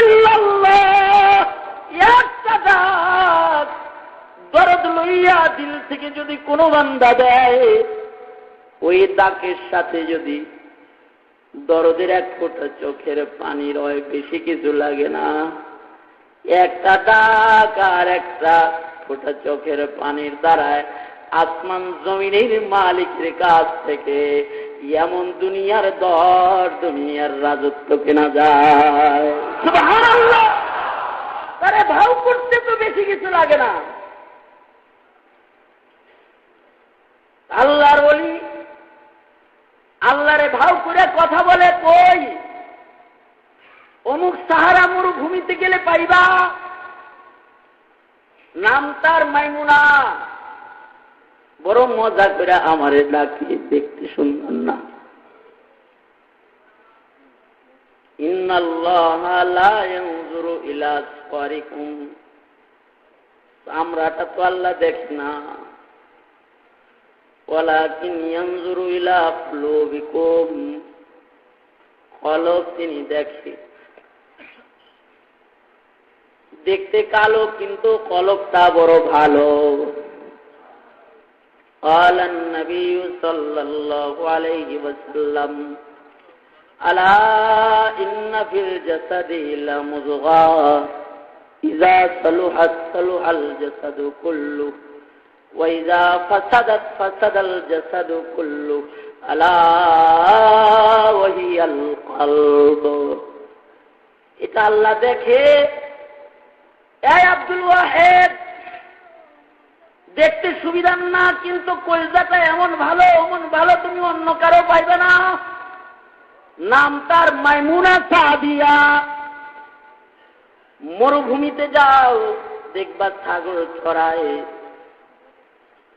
[SPEAKER 1] ইল্লাল্লাহ, ইয়া সাদাত। দরদ লইয়া দিল থেকে যদি কোনো বান্দা দেয়, ওই ডাকের সাথে যদি দরদের এক ফোঁটা চোখের পানি রয়, বেশি কিছু লাগে না। একটা ডাক আর একটা ফোঁটা চোখের পানির দ্বারায় আসমান জমিনের মালিকের কাছ থেকে এমন দুনিয়ার দর, দুনিয়ার রাজত্ব কেনা যায়। সুবহানাল্লাহ। তারে ভাও করতে তো বেশি কিছু লাগে না। আল্লাহর ওলি আল্লাহরে ভাও করে কথা বলে, কই অমুক সাহারা মরুভূমিতে গেলে পাইবা, নাম তার মাইমুনা। বড় মজা করে আমারে ডাকি, দেখতে সুন্দর না? ইন্নাল্লাহা লা ইয়ানজুরু ইলা আসফারিকুম, আমরাটা তো আল্লাহ দেখি না, ওয়ালাকিন ইয়ানজুরু ইলা কুলুবিকুম, কলব তিনি দেখে। দেখতে কালো কিন্তু কলবটা বড় ভালো। قال النبي صلى الله عليه وسلم ألا إن في الجسد لمضغة إذا صلحت صلح الجسد كله ওয়াইজা ফাসাদাত ফাসাদাল জাসাদু কুল্লু আলা ওয়াহিয়াল কলব। এটা আল্লাহ দেখে। এই আব্দুল ওয়াহেদ, দেখতে সুবিধার না, কিন্তু কলজাটা এমন ভালো তুমি অন্য কারো পাইবে না। নাম তার মাইমুনা সাদিয়া। মরুভূমিতে যাও, দেখবা ছাগল ছড়ায়,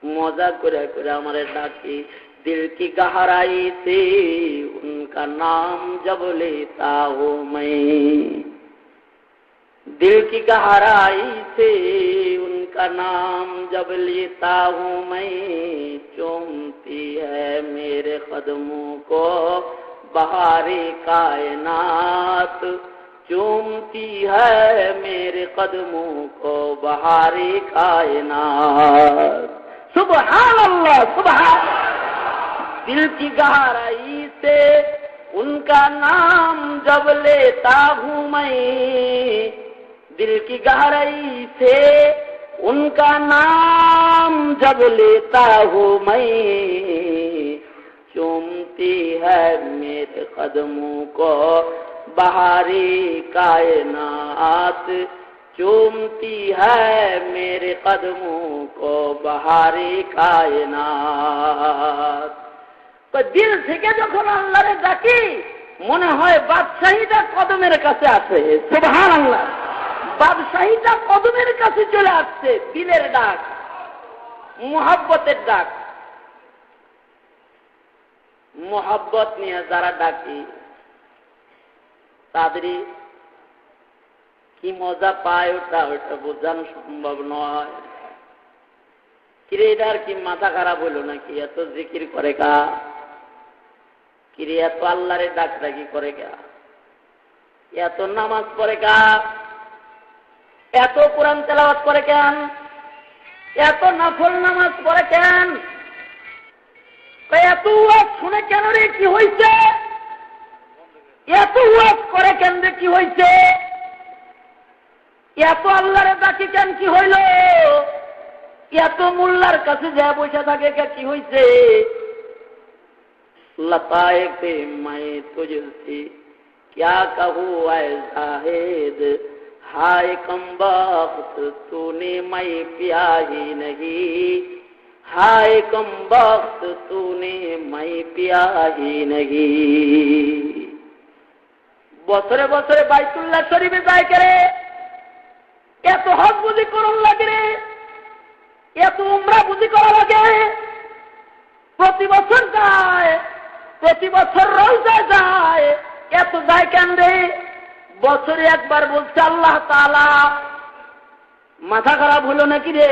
[SPEAKER 1] মজা করে করে আমারে ডাকি, दिल की गहराई से उनका नाम जब लेता हूँ मैं, दिल की गहराई से उनका नाम जब लेता हूँ मैं, चूमती है मेरे कदमों को बहारे कायनात, चूमती है मेरे कदमों को बहारे कायनात। सुबहान अल्लाह, सुबहान। दिल की गहराई से उनका नाम जब लेता हूँ मैं, दिल की गहराई से उनका नाम जब लेता हूँ मैं, चूमती है मेरे कदमों को बहारे कायनात, चूमती है मेरे कदमों को बहारे कायनात। तो दिल থেকে যখন আল্লাহরে ডাকি মনে হয় বাদশাহীটা কদমের কাছে আছে। সুবহানাল্লাহ, বাদশাহীটা কদমের কাছে চলে আসছে। দিলের ডাক, মুহাব্বতের ডাক। মুহাব্বত নিয়ে যারা ডাকি তাদের কি মজা পায় ওটা বোঝানো সম্ভব নয়। কিরে এটার কি মাথা খারাপ হইল নাকি? এত জিকির করে কা? কিরে এত আল্লাহরে ডাক ডাকি করে কা? এত নামাজ পড়ে কা? এত কোরআন তেলাওয়াত করে কেন? এত নফল নামাজ পড়ে কেন? এত ওয়াজ শুনে কেন রে? কি হইছে? এত ওয়াজ করে কেন রে? কি হইছে? এত আল্লাহরে ডাকি কেন? কি হইল? এত মোল্লার কাছে যা বসে থাকে কি হইছে? লতায়েফে मैं तुझसे क्या कहूँ ऐ जाहिद, हाय कमबख्त तूने मैं पिया ही नहीं, हाय कमबख्त तूने मैं पिया ही नहीं। বছরে বছরে বাইতুল্লাহ শরীফে যায় করে, এত হজ বুঝি করুন লাগে রে, এত উমরা বুঝি করা লাগে, প্রতি বছর যায়, প্রতি বছর রোজা যায়, এত যায় কেন রে? বছরে একবার বলছে আল্লাহ তাআলা। মাথা খারাপ হলো নাকি রে?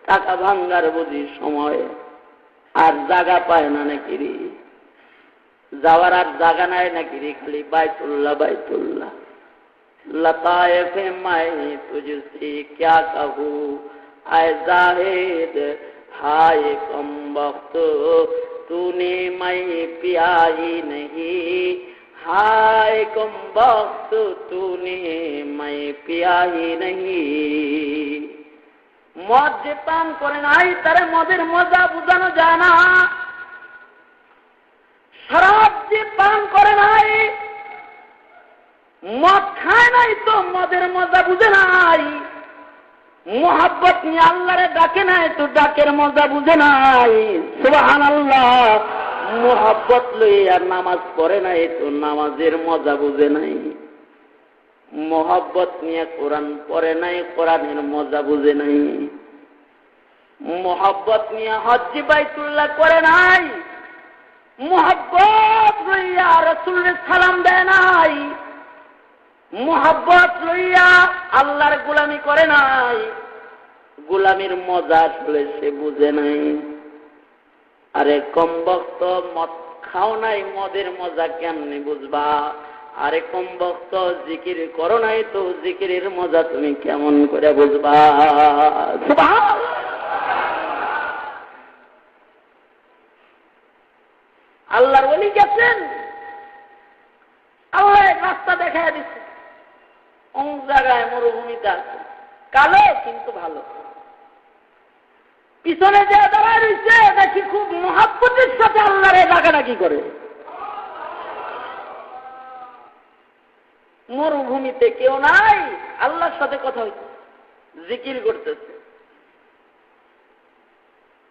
[SPEAKER 1] টাকা ভাঙ্গার বুঝি সময় আর জায়গা পায় না নাকি রে? যাওয়ার আর জায়গা নাই নাকি রে? খালি বাইতুল্লাহ বাইতুল্লাহ। লতায়েফে मैं तुझसे क्या कहूँ ऐ जाहिद, हाय कमबख्त तूने मैं पिया ही नहीं, हाय कमबख्त तूने मैं पिया ही नहीं। মদ যে পান করে নাই তার মদের মজা বুঝানো যায় না। শরাব যে পান করে নাই, মদ খায় নাই তো মদের মজা বুঝে নাই। মোহাব্বত নিয়ে আল্লাহরে ডাকে নাই তো ডাকের মজা বুঝে নাই। সুবহানাল্লাহ। মোহাব্বত লইয়া নামাজ পড়ে নাই তো নামাজের মজা বুঝে নাই। মোহাব্বত নিয়ে কোরআন পড়ে নাই, কোরআনের মজা বুঝে নাই। মোহাব্বত নিয়ে হজ্জ বাইতুল্লাহ করে নাই, মোহাব্বত লইয়া রাসূলের সালাম দেয় নাই, মোহাব্বত লইয়া আল্লাহর গোলামি করে নাই। গোলামির মজা আসলে সে বুঝে নাই। আরে কমবক্ত মদ খাও নাই, মদের মজা কেমনে বুঝবা? আরে কমবক্ত জিকির করো নাই তো জিকিরের মজা তুমি কেমন করে বুঝবা? সুবহানাল্লাহ। আল্লাহর ওলি গেছেন, আল্লাহ রাস্তা দেখায় দিচ্ছে। অমুক জায়গায় মরুভূমিতে আছে, কালো কিন্তু ভালো। পিছনে যে দাঁড়ায় রয়েছে দেখি খুব মহাব্বতের সাথে আল্লাহরে ডাকাডাকি করে। মরুভূমিতে কেউ নাই, আল্লাহর সাথে কথা হইছে, জিকির করতেছে।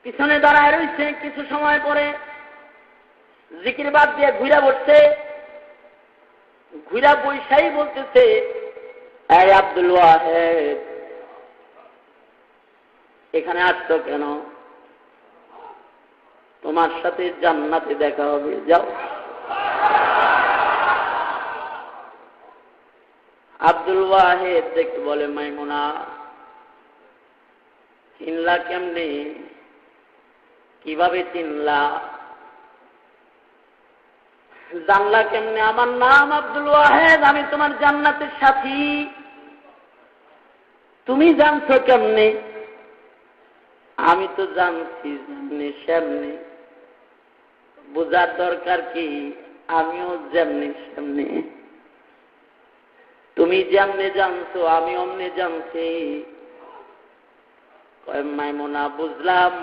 [SPEAKER 1] পিছনে দাঁড়ায় রয়েছে, কিছু সময় পরে জিকির বাদ দিয়ে ঘুরা বসছে। ঘুরা বৈশাই বলতেছে, এই আব্দুল ওয়াহেদ, এখানে আসছো কেন? তোমার সাথে জান্নাতে দেখা হবে, যাও। আব্দুল ওয়াহেদ দেখতে বলে, মাইমুনা চিনলা কেমনে? কিভাবে চিনলা? জানলা কেমনে? আমার নাম আব্দুল ওয়াহেদ, আমি তোমার জান্নাতের সাথী। তুমি জানছো কেমনে? আমি তো জানছি যেমনি সেমনি, বোঝার দরকার কি? আমিও যেমনি সেমনি। তুমি যেমনি জানছো আমি অমনি জানছি। মাইমুনা বুঝলাম,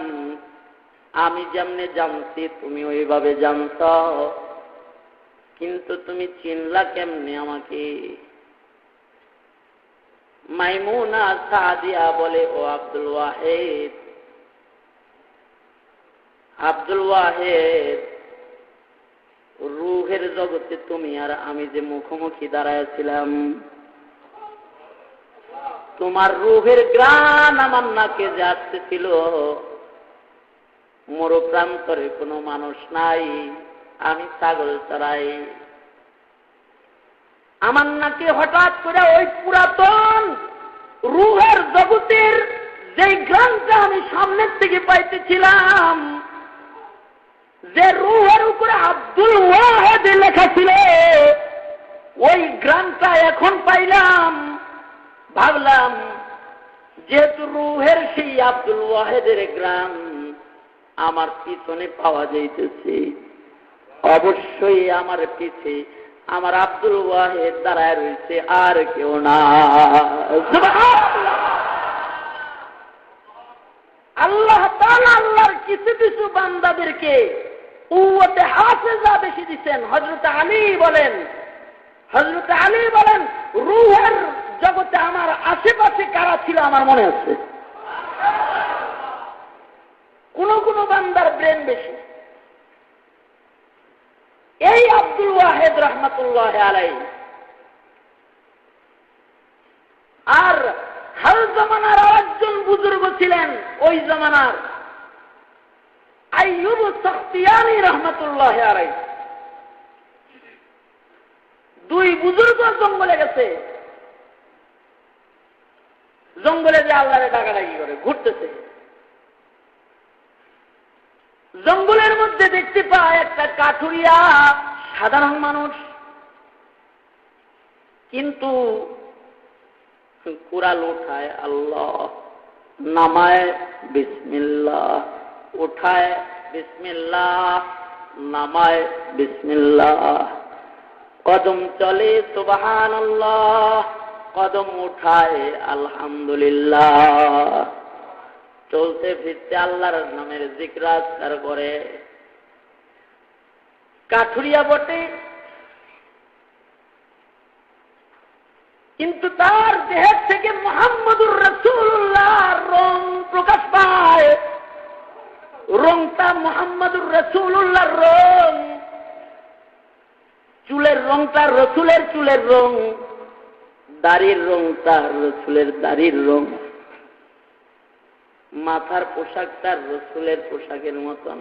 [SPEAKER 1] আমি যেমনি জানছি তুমি ওইভাবে জানছ, কিন্তু তুমি চিনলা কেমনে আমাকে? মাইমুনা সাদিয়া বলে, ও আব্দুল ওয়াহেদ, আব্দুল ওয়াহেদ, রূহের জগতে তুমি আর আমি যে মুখোমুখি দাঁড়াইছিলাম, তোমার রূহের গ্রাণ আমার নাকে যে আসতেছিল, মরুপ্রান্তরে কোনো মানুষ নাই, আমি ছাগল চড়াই, আমার নাকে হঠাৎ করে ওই পুরাতন রূহের জগতের যে গ্রাণটা আমি সামনের থেকে পাইতেছিলাম, যে রূহের উপরে আব্দুল ওয়াহেদ লেখা ছিল, ওই গ্রাণটা এখন পাইলাম। ভাবলাম যেহেতু রূহের সেই আব্দুল ওয়াহেদের গ্রাণ আমার পিছনে পাওয়া যাইতেছে, অবশ্যই আমার পিছে আমার আব্দুল ওয়াহেদ দাঁড়ায় রয়েছে, আর কেউ না। আল্লাহ তাআলা আল্লাহর কিছু কিছু বান্দাদেরকে কুওয়াতে হাফেজা বেশি দিচ্ছেন। হযরত আলী বলেন, রূহের জগতে আমার আশেপাশে কারা ছিল আমার মনে আছে। কোন কোন বান্দার ব্রেন বেশি। এই আব্দুল ওয়াহেদ রাহমাতুল্লাহ আলাইহি আর হাল জামানার আরেকজন বুজুর্গ ছিলেন, ওই জামানার আইয়ুব সখতিয়ানি রাহমাতুল্লাহ আলাইহি। দুই বুজুর্গ জঙ্গলে গেছে, জঙ্গলে যে আল্লাহরে ডাকাডাকি করে ঘুরতেছে। জঙ্গলের মধ্যে দেখতে পায় একটা কাঠুরিয়া সাধারণ মানুষ, কিন্তু কুড়াল উঠায় আল্লাহ, নামায় বিসমিল্লাহ, উঠায় বিসমিল্লাহ, নামায় বিসমিল্লাহ, কদম চলে সুবহানাল্লাহ, কদম উঠায় আলহামদুলিল্লাহ, চলতে ফিরতে আল্লাহর নামের জিকির আজকার করে। কাঠুরিয়া বটে, কিন্তু তার দেহের থেকে মুহাম্মদুর রাসূলুল্লাহর রং প্রকাশ পায়। রংটা মুহাম্মদুর রাসূলুল্লাহর রং, চুলের রংটা রসুলের চুলের রং, দাড়ির রংটা রসুলের দাড়ির রং, মাথার পোশাকটা রসুলের পোশাকের মতন,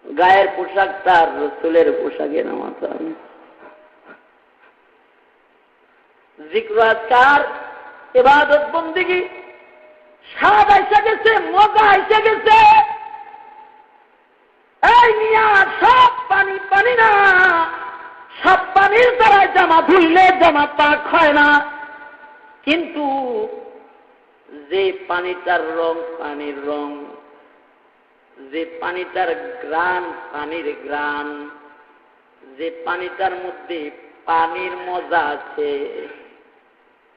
[SPEAKER 1] গায়ের পোশাকটা রসুলের পোশাকের মতন। জিক্র আজকার ইবাদত বন্দেগী স্বাদ এসে গেছে, মজা এসে গেছে। এই মিয়া সব পানি পানি না, সব পানির দ্বারা জামা ধুইলে জামা পাক হয় না, কিন্তু যে পানিটার রং পানির রং, যে পানিটার গ্রান পানির গ্রান, যে পানিটার মধ্যে পানির মজা আছে,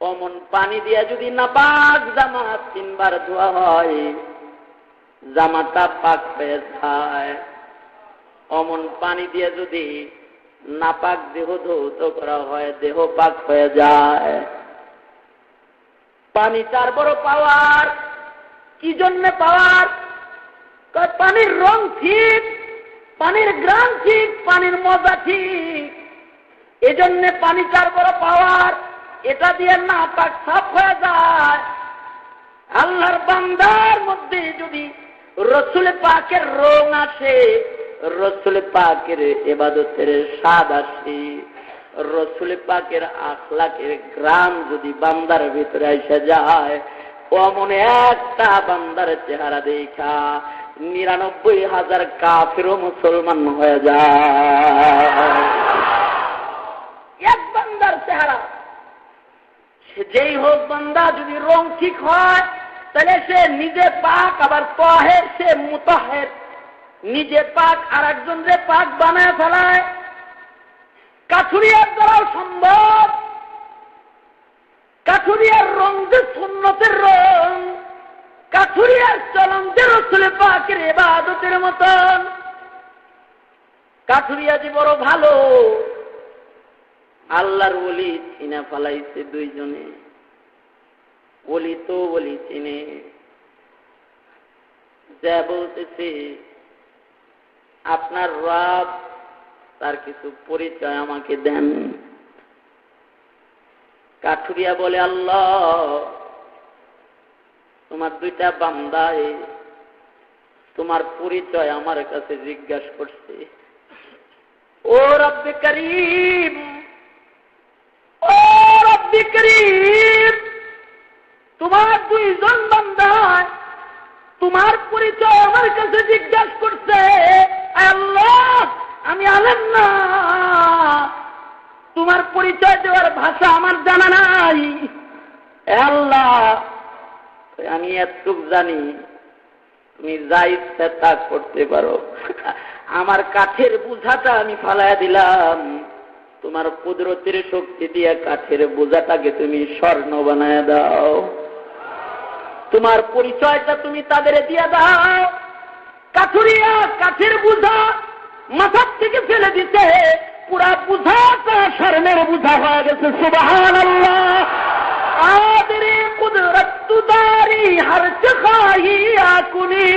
[SPEAKER 1] অমন পানি দিয়া যদি নাপাক জামা 3 বার ধোয়া হয়, জামাটা পাক হয়ে যায়। অমন পানি দিয়ে যদি নাপাক দেহ ধৌত করা হয়, দেহ পাক হয়ে যায়। পানিটার বড় পাওয়ার। কি জন্যে পাওয়ার? পানির রং ঠিক, পানির গ্রাম ঠিক, পানির মজা ঠিক, এজন্যে পানিটার বড় পাওয়ার। এটা দিয়ে নাপাক সাফ হয়ে যায়। আল্লাহর বান্দার মধ্যে যদি রসুল পাকের রং আসে, রসুল পাকের ইবাদতের স্বাদ আসে, রসুল পাকের আখলাকের গ্রাম যদি বান্দার ভিতরে এসে যায়, অমন একটা বান্দার চেহারা দেখা ৯৯,০০০ কাফিরও মুসলমান হয়ে যায়। এক বান্দার চেহারা, যেই হোক বান্দা যদি রং ঠিক হয়, তাহলে সে নিজে পাক, আবার তাহের, সে মুতাহের। নিজে পাক আর একজন যে পাক বানায় ফেলায়। কাঠুরিয়ার দ্বারাও সম্ভব। কাঠুরিয়ার রং যে সুন্নতের রং, কাঠুরিয়ার চলন যে রসুল পাকের ইবাদতের মতন। কাঠুরিয়া যে বড় ভালো, আল্লাহর ওলি চিনে ফেলাইছে দুইজনে। ওলি তো ওলি চিনে, যা বলতেছে আপনার রব, তার কিছু পরিচয় আমাকে দেন। কাঠুরিয়া বলে, আল্লাহ, তোমার দুইটা বান্দায় তোমার পরিচয় আমার কাছে জিজ্ঞাসা করছে। ও রব্বে করিম, ও রব্বে করিম, তোমার দুইজন বান্দা তোমার পরিচয় আমার কাছে জিজ্ঞাসা করছে। আল্লাহ, আমি আলেম না, তোমার পরিচয় দেওয়ার ভাষা আমার জানা নাই। আল্লাহ, আমি এতটুক জানি, তুমি যা ইচ্ছা তা করতে পারো। আমার কাঠের বোঝাটা আমি ফালাইয়া দিলাম, তোমার কুদরতের শক্তি দিয়ে কাঠের বোঝাটাকে তুমি স্বর্ণ বানায় দাও। তোমার পরিচয়টা তুমি তাদের দিয়ে দাও। কাঠুরিয়া কাঠের বোঝা মাথার থেকে ফেলে দিতে, পুরা বোঝাটা স্বর্ণের বোঝা হয়ে গেছে। সুবহানাল্লাহ। আদরে কুদরতুদারি হরচ খাহি আকুনি,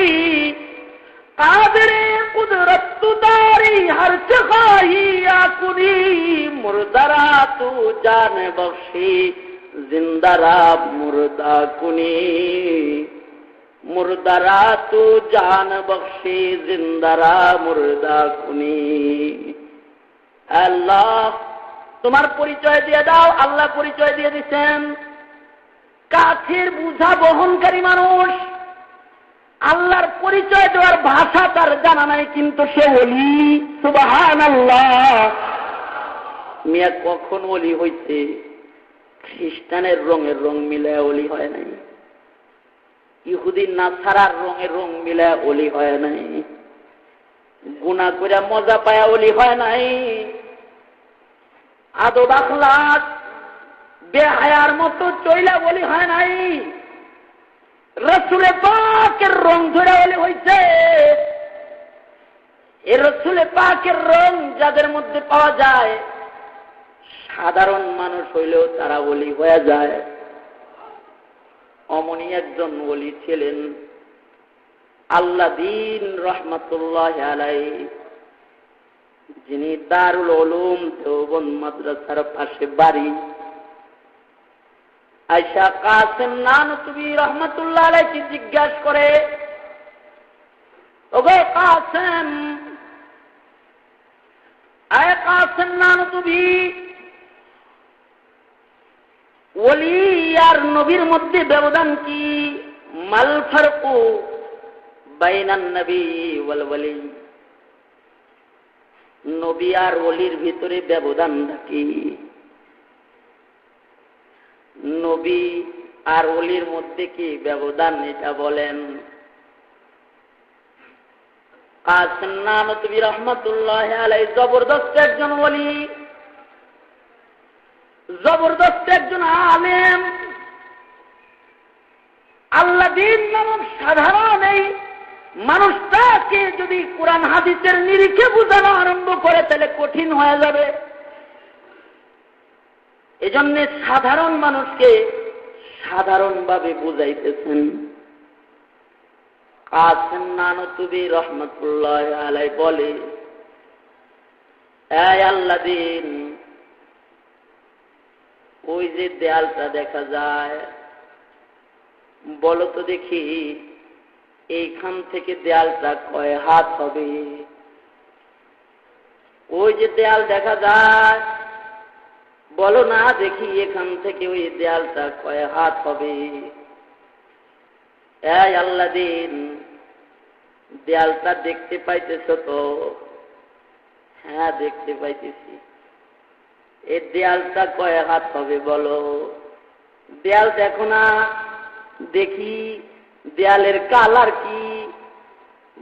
[SPEAKER 1] কাদরে কুদরতুদারি হরচ খাহি আকুনি, মুর্দারা তু জান বখশি, জিন্দারা মুর্দা কুনি, মুর্দারা তু জান বখশি, জিন্দারা মুর্দা কুনি। আল্লাহ, তোমার পরিচয় দিয়ে দাও। আল্লাহ পরিচয় দিয়ে দিচ্ছেন। কাঠের বোঝা বহনকারী মানুষ, আল্লাহর পরিচয় দেওয়ার ভাষা তার জানা নাই, কিন্তু সে ওলি। সুবহানাল্লাহ। মিয়া কখন ওলি হইছে? খ্রিস্টানের রঙের রং মিলায় ওলি হয় নাই, ইহুদি নাসারার রঙের রং মিলায় ওলি হয় নাই, গুনাহ করে মজা পায়া ওলি হয় নাই, আদব আখলাক বেহায়ার মতো চইলা ওলি হয় নাই, রসুলে পাকের রং ধরে ওলি হইছে। এই রসুলে পাকের রং যাদের মধ্যে পাওয়া যায়, সাধারণ মানুষ হইলেও তারা ওলি হয়ে যায়। অমনি একজন ওলি ছিলেন আল্লাদিন রহমাতুল্লাহ আলাইহি, যিনি দারুল উলুম দেওবন্দ মাদ্রাসার পাশে বাড়ি। আয়েশা কাসেম নানতুবি রহমাতুল্লাহ আলাইহি জিজ্ঞাসা করে, ওগো কাসেম, আয় কাসেম নানতুবি, ওলি আর নবীর মধ্যে ব্যবধান কি? মাল ফারকু বাইনান নবী ওয়াল ওলি, নবী আর ওলির ভিতরে ব্যবধান কি? নবী আর ওলির মধ্যে কি ব্যবধান, এটা বলেন। কাসেম নানতুবি রহমাতুল্লাহ আলাইহি জবরদস্ত একজন ওলি, জবরদস্ত একজন আলেম। আল্লাদিন নামক সাধারণ এই মানুষটাকে যদি কোরআন হাদিসের নিরিখে বোঝানো আরম্ভ করে তাহলে কঠিন হয়ে যাবে। এজন্য সাধারণ মানুষকে সাধারণভাবে বুঝাইতেছেন। কাসেম নানতুবি রহমতুল্লাহ আলাইহি বলে, এই আল্লাদিন, ওই যে দেয়ালটা দেখা যায়, বলো তো দেখি এইখান থেকে দেয়ালটা কয় হাত হবে? ওই যে দেয়াল দেখা যায়, বলো না দেখি এখান থেকে ওই দেয়ালটা কয় হাত হবে? এই আল্লাদিন, দেয়ালটা দেখতে পাইতেছ তো? হ্যাঁ, দেখতে পাইতেছি। এই দেয়ালটা কয় হাত হবে বলো? দেয়াল দেখো না, দেখি দেয়ালের কালার কি?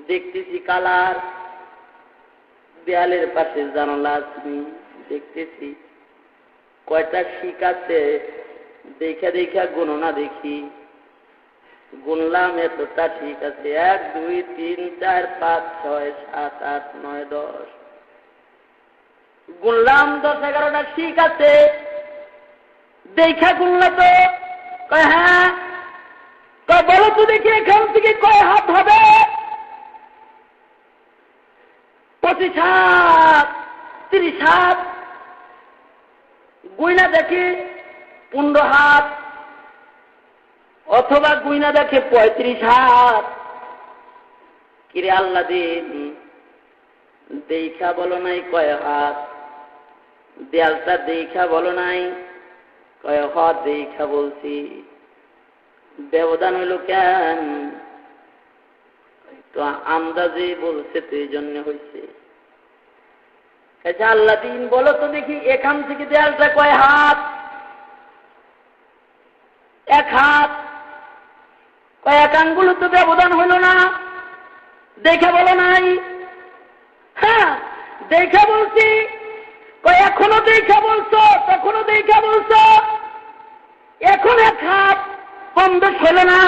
[SPEAKER 1] দেখতেছি কালার। দেয়ালের পাশে জানালা আছে, দেখতেছি। কয়টা শিক আছে দেখা দেখা গণনা দেখি। গুনলাম, এতটা ঠিক আছে। 1 2 3 4 5 6 7 8 9 10। গুনলাম 10 11টা শিক আছে। দেখা গুনলা তো? কয় হ্যাঁ। কয় বলো তো দেখি এখান থেকে কয় হাত হবে? 25 হাত, 30 হাত। গুইনা দেখি 15 হাত, অথবা গুইনা দেখে 35 হাত। কিরে আল্লাদিন, দেখা বলো নাই কয় হাত? দেয়ালটা দেখা বলো নাই? কয় হাত দেখা বলছি। ব্যবধান হইল কেন? তো আন্দাজে বলছে তো, এই জন্য হয়েছে। আল্লাদিন, বলো তো দেখি এখান থেকে দেয়ালটা কয় হাত? 1 হাত। কয়েক আঙ্গুল তো ব্যবধান হইল না, দেখে বলো নাই? হ্যাঁ, দেখে বলছি। কয় এখনো দেখে বলছো? তখনও দেখে বলছো। এখন 1 হাত বন্ধ হইল না।